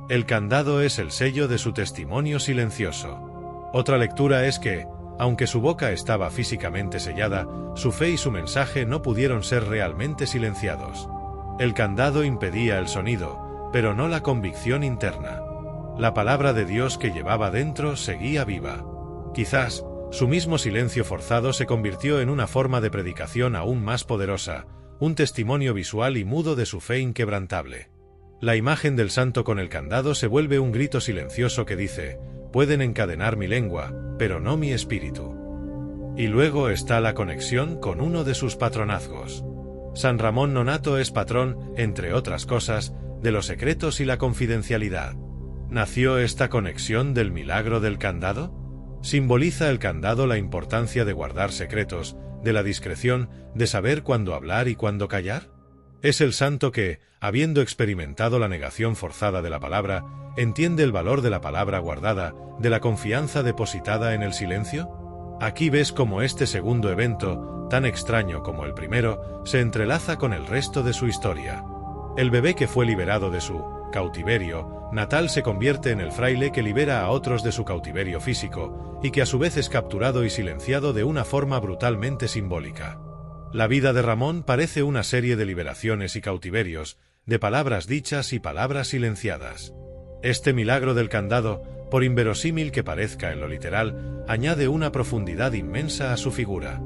A: El candado es el sello de su testimonio silencioso. Otra lectura es que, aunque su boca estaba físicamente sellada, su fe y su mensaje no pudieron ser realmente silenciados. El candado impedía el sonido, pero no la convicción interna. La palabra de Dios que llevaba dentro seguía viva. Quizás, su mismo silencio forzado se convirtió en una forma de predicación aún más poderosa, un testimonio visual y mudo de su fe inquebrantable. La imagen del santo con el candado se vuelve un grito silencioso que dice: pueden encadenar mi lengua, pero no mi espíritu. Y luego está la conexión con uno de sus patronazgos. San Ramón Nonnato es patrón, entre otras cosas, de los secretos y la confidencialidad. ¿Nació esta conexión del milagro del candado? ¿Simboliza el candado la importancia de guardar secretos, de la discreción, de saber cuándo hablar y cuándo callar? ¿Es el santo que, habiendo experimentado la negación forzada de la palabra, entiende el valor de la palabra guardada, de la confianza depositada en el silencio? Aquí ves cómo este segundo evento, tan extraño como el primero, se entrelaza con el resto de su historia. El bebé que fue liberado de su cautiverio natal se convierte en el fraile que libera a otros de su cautiverio físico, y que a su vez es capturado y silenciado de una forma brutalmente simbólica. La vida de Ramón parece una serie de liberaciones y cautiverios, de palabras dichas y palabras silenciadas. Este milagro del candado, por inverosímil que parezca en lo literal, añade una profundidad inmensa a su figura.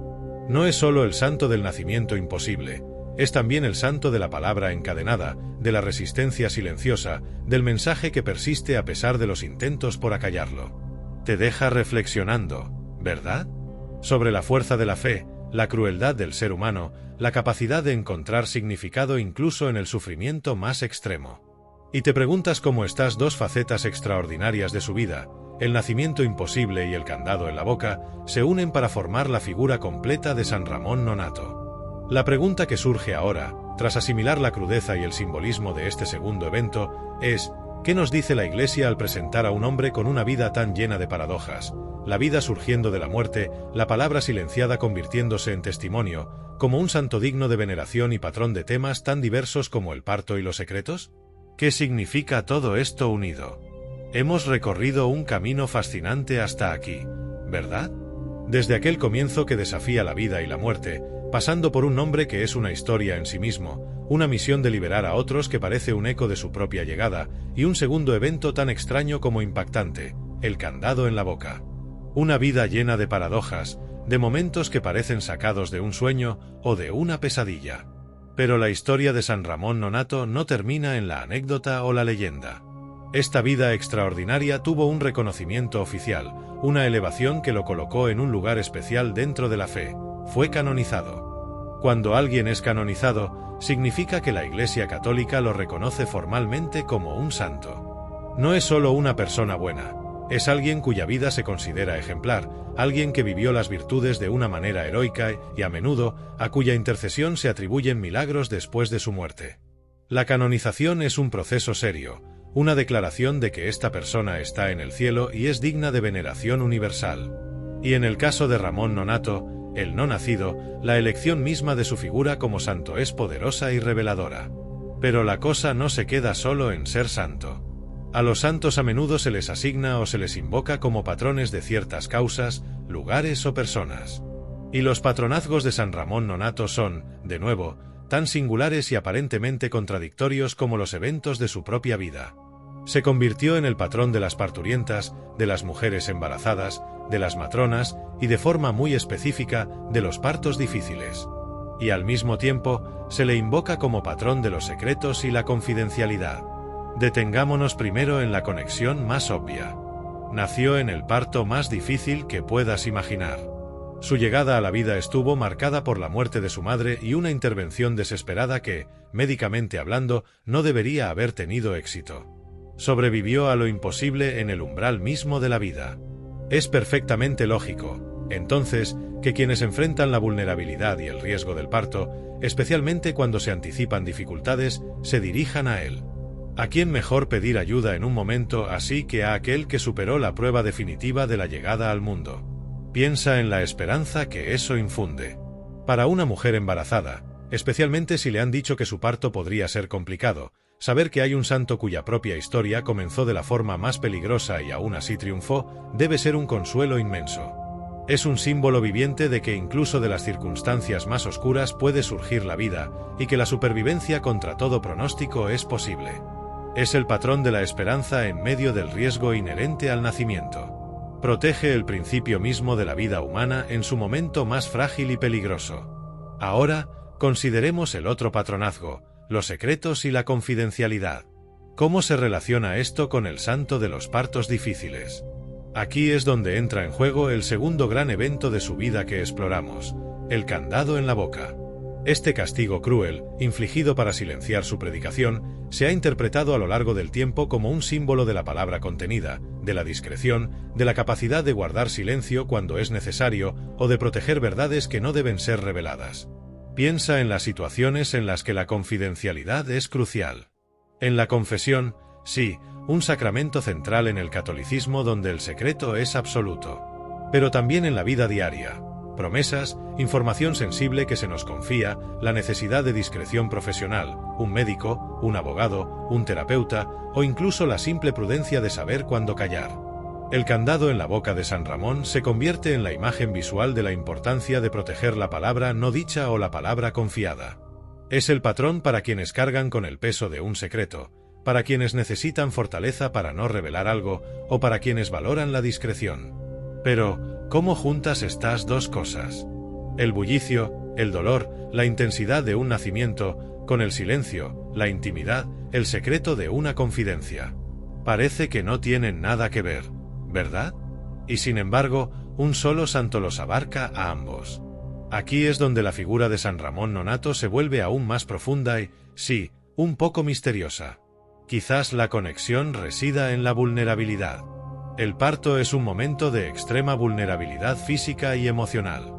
A: No es solo el santo del nacimiento imposible, es también el santo de la palabra encadenada, de la resistencia silenciosa, del mensaje que persiste a pesar de los intentos por acallarlo. Te deja reflexionando, ¿verdad? Sobre la fuerza de la fe, la crueldad del ser humano, la capacidad de encontrar significado incluso en el sufrimiento más extremo. Y te preguntas cómo estas dos facetas extraordinarias de su vida, el nacimiento imposible y el candado en la boca, se unen para formar la figura completa de San Ramón Nonnato. La pregunta que surge ahora, tras asimilar la crudeza y el simbolismo de este segundo evento, es: ¿qué nos dice la Iglesia al presentar a un hombre con una vida tan llena de paradojas, la vida surgiendo de la muerte, la palabra silenciada convirtiéndose en testimonio, como un santo digno de veneración y patrón de temas tan diversos como el parto y los secretos? ¿Qué significa todo esto unido? Hemos recorrido un camino fascinante hasta aquí, ¿verdad? Desde aquel comienzo que desafía la vida y la muerte, pasando por un nombre que es una historia en sí mismo, una misión de liberar a otros que parece un eco de su propia llegada, y un segundo evento tan extraño como impactante, el candado en la boca. Una vida llena de paradojas, de momentos que parecen sacados de un sueño o de una pesadilla. Pero la historia de San Ramón Nonnato no termina en la anécdota o la leyenda. Esta vida extraordinaria tuvo un reconocimiento oficial, una elevación que lo colocó en un lugar especial dentro de la fe. Fue canonizado. Cuando alguien es canonizado, significa que la Iglesia Católica lo reconoce formalmente como un santo. No es solo una persona buena. Es alguien cuya vida se considera ejemplar, alguien que vivió las virtudes de una manera heroica y, a menudo, a cuya intercesión se atribuyen milagros después de su muerte. La canonización es un proceso serio, una declaración de que esta persona está en el cielo y es digna de veneración universal. Y en el caso de Ramón Nonnato, el no nacido, la elección misma de su figura como santo es poderosa y reveladora. Pero la cosa no se queda solo en ser santo. A los santos a menudo se les asigna o se les invoca como patrones de ciertas causas, lugares o personas. Y los patronazgos de San Ramón Nonnato son, de nuevo, tan singulares y aparentemente contradictorios como los eventos de su propia vida. Se convirtió en el patrón de las parturientas, de las mujeres embarazadas, de las matronas y, de forma muy específica, de los partos difíciles. Y al mismo tiempo, se le invoca como patrón de los secretos y la confidencialidad. Detengámonos primero en la conexión más obvia. Nació en el parto más difícil que puedas imaginar. Su llegada a la vida estuvo marcada por la muerte de su madre y una intervención desesperada que, médicamente hablando, no debería haber tenido éxito. Sobrevivió a lo imposible en el umbral mismo de la vida. Es perfectamente lógico, entonces, que quienes enfrentan la vulnerabilidad y el riesgo del parto, especialmente cuando se anticipan dificultades, se dirijan a él. ¿A quién mejor pedir ayuda en un momento así que a aquel que superó la prueba definitiva de la llegada al mundo? Piensa en la esperanza que eso infunde. Para una mujer embarazada, especialmente si le han dicho que su parto podría ser complicado, saber que hay un santo cuya propia historia comenzó de la forma más peligrosa y aún así triunfó, debe ser un consuelo inmenso. Es un símbolo viviente de que incluso de las circunstancias más oscuras puede surgir la vida, y que la supervivencia contra todo pronóstico es posible. Es el patrón de la esperanza en medio del riesgo inherente al nacimiento. Protege el principio mismo de la vida humana en su momento más frágil y peligroso. Ahora, consideremos el otro patronazgo, los secretos y la confidencialidad. ¿Cómo se relaciona esto con el santo de los partos difíciles? Aquí es donde entra en juego el segundo gran evento de su vida que exploramos, el candado en la boca. Este castigo cruel, infligido para silenciar su predicación, se ha interpretado a lo largo del tiempo como un símbolo de la palabra contenida, de la discreción, de la capacidad de guardar silencio cuando es necesario o de proteger verdades que no deben ser reveladas. Piensa en las situaciones en las que la confidencialidad es crucial. En la confesión, sí, un sacramento central en el catolicismo donde el secreto es absoluto. Pero también en la vida diaria. Promesas, información sensible que se nos confía, la necesidad de discreción profesional, un médico, un abogado, un terapeuta o incluso la simple prudencia de saber cuándo callar. El candado en la boca de San Ramón se convierte en la imagen visual de la importancia de proteger la palabra no dicha o la palabra confiada. Es el patrón para quienes cargan con el peso de un secreto, para quienes necesitan fortaleza para no revelar algo o para quienes valoran la discreción. Pero, ¿cómo juntas estas dos cosas? El bullicio, el dolor, la intensidad de un nacimiento, con el silencio, la intimidad, el secreto de una confidencia. Parece que no tienen nada que ver, ¿verdad? Y sin embargo, un solo santo los abarca a ambos. Aquí es donde la figura de San Ramón Nonnato se vuelve aún más profunda y, sí, un poco misteriosa. Quizás la conexión resida en la vulnerabilidad. El parto es un momento de extrema vulnerabilidad física y emocional.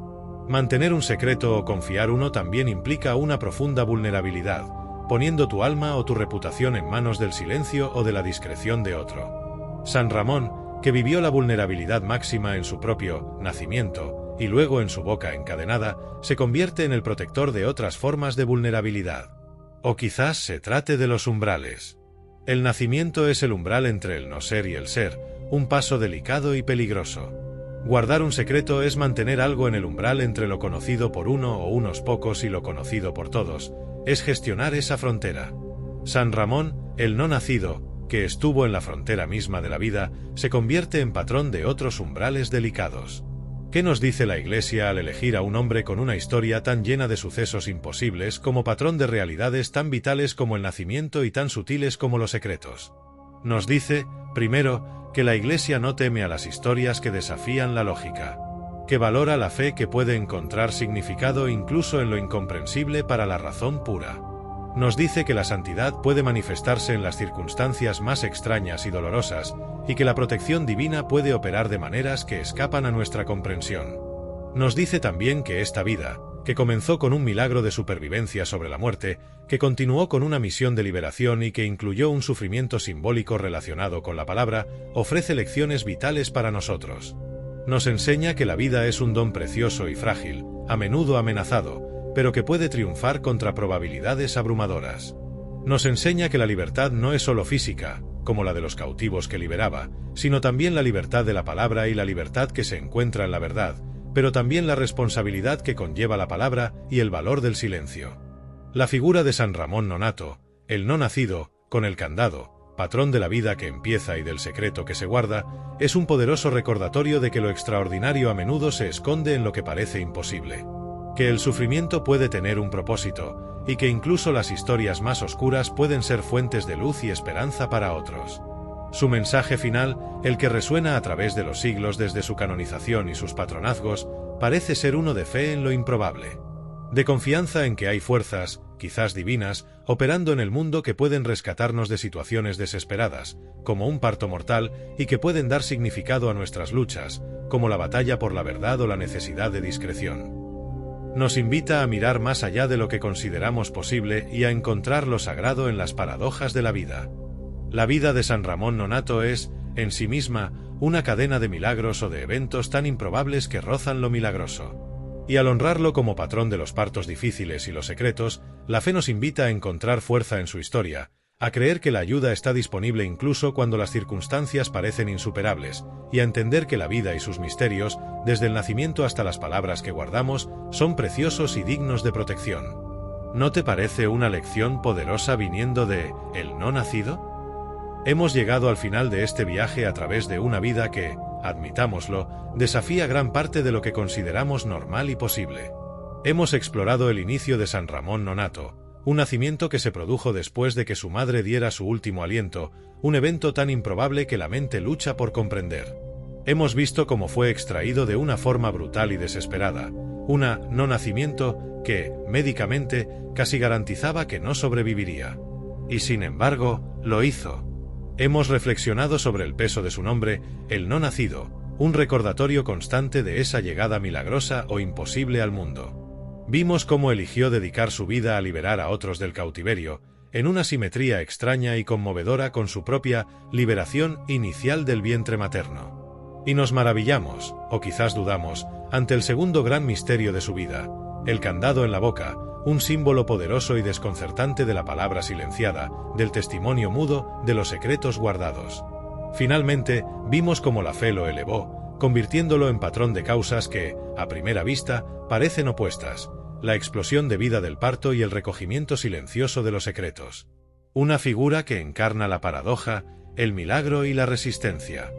A: Mantener un secreto o confiar uno también implica una profunda vulnerabilidad, poniendo tu alma o tu reputación en manos del silencio o de la discreción de otro. San Ramón, que vivió la vulnerabilidad máxima en su propio nacimiento y luego en su boca encadenada, se convierte en el protector de otras formas de vulnerabilidad. O quizás se trate de los umbrales. El nacimiento es el umbral entre el no ser y el ser, un paso delicado y peligroso. Guardar un secreto es mantener algo en el umbral entre lo conocido por uno o unos pocos y lo conocido por todos, es gestionar esa frontera. San Ramón, el no nacido, que estuvo en la frontera misma de la vida, se convierte en patrón de otros umbrales delicados. ¿Qué nos dice la Iglesia al elegir a un hombre con una historia tan llena de sucesos imposibles como patrón de realidades tan vitales como el nacimiento y tan sutiles como los secretos? Nos dice, primero, que la Iglesia no teme a las historias que desafían la lógica, que valora la fe que puede encontrar significado incluso en lo incomprensible para la razón pura. Nos dice que la santidad puede manifestarse en las circunstancias más extrañas y dolorosas, y que la protección divina puede operar de maneras que escapan a nuestra comprensión. Nos dice también que esta vida, que comenzó con un milagro de supervivencia sobre la muerte, que continuó con una misión de liberación y que incluyó un sufrimiento simbólico relacionado con la palabra, ofrece lecciones vitales para nosotros. Nos enseña que la vida es un don precioso y frágil, a menudo amenazado, pero que puede triunfar contra probabilidades abrumadoras. Nos enseña que la libertad no es solo física, como la de los cautivos que liberaba, sino también la libertad de la palabra y la libertad que se encuentra en la verdad, pero también la responsabilidad que conlleva la palabra y el valor del silencio. La figura de San Ramón Nonnato, el no nacido, con el candado, patrón de la vida que empieza y del secreto que se guarda, es un poderoso recordatorio de que lo extraordinario a menudo se esconde en lo que parece imposible. Que el sufrimiento puede tener un propósito, y que incluso las historias más oscuras pueden ser fuentes de luz y esperanza para otros. Su mensaje final, el que resuena a través de los siglos desde su canonización y sus patronazgos, parece ser uno de fe en lo improbable, de confianza en que hay fuerzas, quizás divinas, operando en el mundo que pueden rescatarnos de situaciones desesperadas, como un parto mortal, y que pueden dar significado a nuestras luchas, como la batalla por la verdad o la necesidad de discreción. Nos invita a mirar más allá de lo que consideramos posible y a encontrar lo sagrado en las paradojas de la vida. La vida de San Ramón Nonnato es, en sí misma, una cadena de milagros o de eventos tan improbables que rozan lo milagroso. Y al honrarlo como patrón de los partos difíciles y los secretos, la fe nos invita a encontrar fuerza en su historia, a creer que la ayuda está disponible incluso cuando las circunstancias parecen insuperables, y a entender que la vida y sus misterios, desde el nacimiento hasta las palabras que guardamos, son preciosos y dignos de protección. ¿No te parece una lección poderosa viniendo de el no nacido? Hemos llegado al final de este viaje a través de una vida que, admitámoslo, desafía gran parte de lo que consideramos normal y posible. Hemos explorado el inicio de San Ramón Nonnato, un nacimiento que se produjo después de que su madre diera su último aliento, un evento tan improbable que la mente lucha por comprender. Hemos visto cómo fue extraído de una forma brutal y desesperada, una no nacimiento que, médicamente, casi garantizaba que no sobreviviría. Y sin embargo, lo hizo. Hemos reflexionado sobre el peso de su nombre, el no nacido, un recordatorio constante de esa llegada milagrosa o imposible al mundo. Vimos cómo eligió dedicar su vida a liberar a otros del cautiverio, en una simetría extraña y conmovedora con su propia liberación inicial del vientre materno. Y nos maravillamos, o quizás dudamos, ante el segundo gran misterio de su vida, el candado en la boca, un símbolo poderoso y desconcertante de la palabra silenciada, del testimonio mudo, de los secretos guardados. Finalmente, vimos cómo la fe lo elevó, convirtiéndolo en patrón de causas que, a primera vista, parecen opuestas, la explosión de vida del parto y el recogimiento silencioso de los secretos. Una figura que encarna la paradoja, el milagro y la resistencia.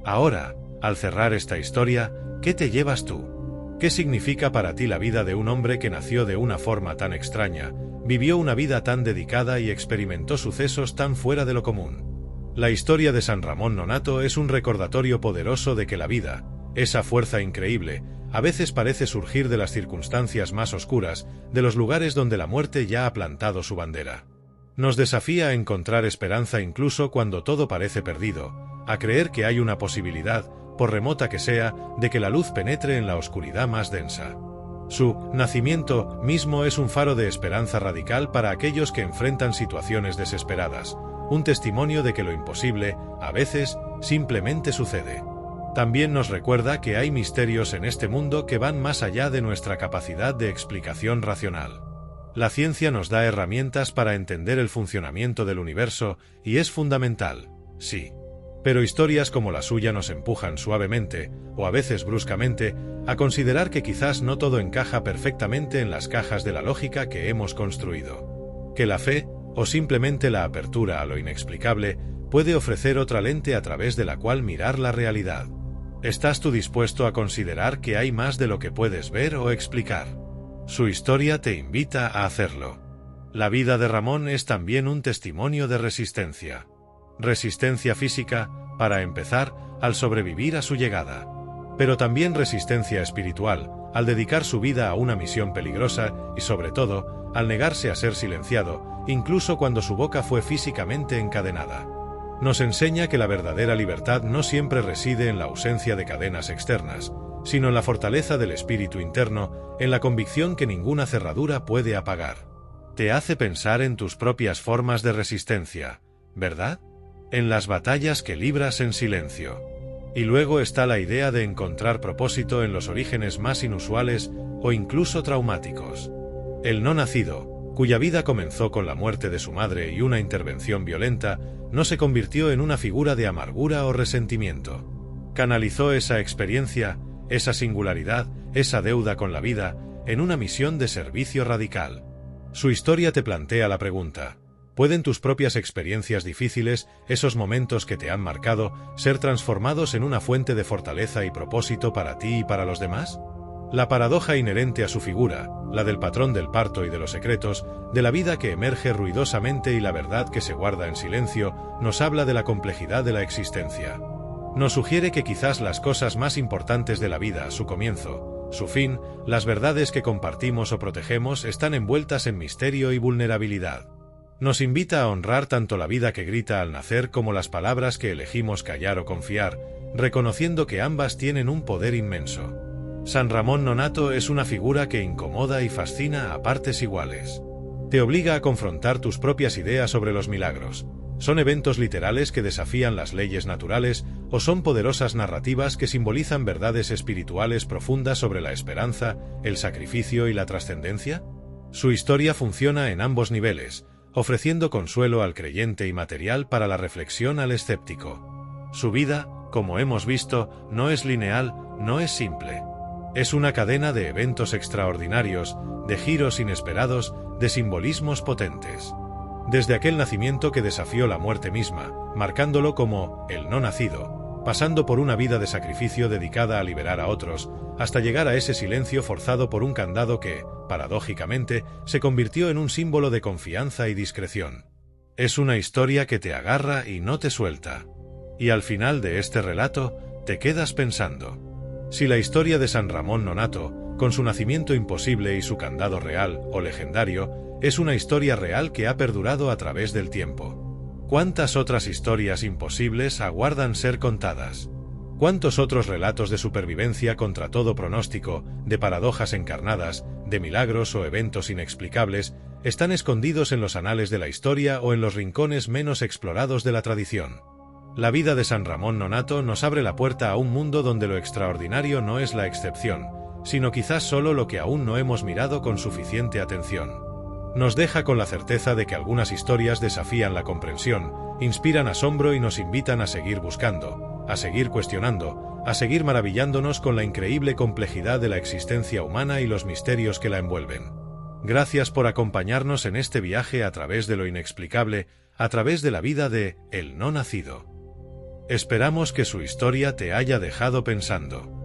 A: Ahora, al cerrar esta historia, ¿qué te llevas tú? ¿Qué significa para ti la vida de un hombre que nació de una forma tan extraña, vivió una vida tan dedicada y experimentó sucesos tan fuera de lo común? La historia de San Ramón Nonnato es un recordatorio poderoso de que la vida, esa fuerza increíble, a veces parece surgir de las circunstancias más oscuras, de los lugares donde la muerte ya ha plantado su bandera. Nos desafía a encontrar esperanza incluso cuando todo parece perdido, a creer que hay una posibilidad, por remota que sea, de que la luz penetre en la oscuridad más densa. Su nacimiento mismo es un faro de esperanza radical para aquellos que enfrentan situaciones desesperadas, un testimonio de que lo imposible, a veces, simplemente sucede. También nos recuerda que hay misterios en este mundo que van más allá de nuestra capacidad de explicación racional. La ciencia nos da herramientas para entender el funcionamiento del universo y es fundamental, sí. Pero historias como la suya nos empujan suavemente, o a veces bruscamente, a considerar que quizás no todo encaja perfectamente en las cajas de la lógica que hemos construido. Que la fe, o simplemente la apertura a lo inexplicable, puede ofrecer otra lente a través de la cual mirar la realidad. ¿Estás tú dispuesto a considerar que hay más de lo que puedes ver o explicar? Su historia te invita a hacerlo. La vida de Ramón es también un testimonio de resistencia. Resistencia física, para empezar, al sobrevivir a su llegada. Pero también resistencia espiritual, al dedicar su vida a una misión peligrosa y, sobre todo, al negarse a ser silenciado, incluso cuando su boca fue físicamente encadenada. Nos enseña que la verdadera libertad no siempre reside en la ausencia de cadenas externas, sino en la fortaleza del espíritu interno, en la convicción que ninguna cerradura puede apagar. Te hace pensar en tus propias formas de resistencia, ¿verdad? En las batallas que libras en silencio. Y luego está la idea de encontrar propósito en los orígenes más inusuales o incluso traumáticos. El no nacido, cuya vida comenzó con la muerte de su madre y una intervención violenta, no se convirtió en una figura de amargura o resentimiento. Canalizó esa experiencia, esa singularidad, esa deuda con la vida, en una misión de servicio radical. Su historia te plantea la pregunta: ¿pueden tus propias experiencias difíciles, esos momentos que te han marcado, ser transformados en una fuente de fortaleza y propósito para ti y para los demás? La paradoja inherente a su figura, la del patrón del parto y de los secretos, de la vida que emerge ruidosamente y la verdad que se guarda en silencio, nos habla de la complejidad de la existencia. Nos sugiere que quizás las cosas más importantes de la vida a su comienzo, Su fin, las verdades que compartimos o protegemos están envueltas en misterio y vulnerabilidad. Nos invita a honrar tanto la vida que grita al nacer como las palabras que elegimos callar o confiar, reconociendo que ambas tienen un poder inmenso. San Ramón Nonnato es una figura que incomoda y fascina a partes iguales. Te obliga a confrontar tus propias ideas sobre los milagros. ¿Son eventos literales que desafían las leyes naturales o son poderosas narrativas que simbolizan verdades espirituales profundas sobre la esperanza, el sacrificio y la trascendencia? Su historia funciona en ambos niveles, ofreciendo consuelo al creyente y material para la reflexión al escéptico. Su vida, como hemos visto, no es lineal, no es simple. Es una cadena de eventos extraordinarios, de giros inesperados, de simbolismos potentes. Desde aquel nacimiento que desafió la muerte misma, marcándolo como el no nacido, pasando por una vida de sacrificio dedicada a liberar a otros, hasta llegar a ese silencio forzado por un candado que, paradójicamente, se convirtió en un símbolo de confianza y discreción. Es una historia que te agarra y no te suelta. Y al final de este relato, te quedas pensando. Si la historia de San Ramón Nonnato, con su nacimiento imposible y su candado real o legendario, es una historia real que ha perdurado a través del tiempo, ¿cuántas otras historias imposibles aguardan ser contadas? ¿Cuántos otros relatos de supervivencia contra todo pronóstico, de paradojas encarnadas, de milagros o eventos inexplicables, están escondidos en los anales de la historia o en los rincones menos explorados de la tradición? La vida de San Ramón Nonnato nos abre la puerta a un mundo donde lo extraordinario no es la excepción, sino quizás solo lo que aún no hemos mirado con suficiente atención. Nos deja con la certeza de que algunas historias desafían la comprensión, inspiran asombro y nos invitan a seguir buscando, a seguir cuestionando, a seguir maravillándonos con la increíble complejidad de la existencia humana y los misterios que la envuelven. Gracias por acompañarnos en este viaje a través de lo inexplicable, a través de la vida de El No Nacido. Esperamos que su historia te haya dejado pensando.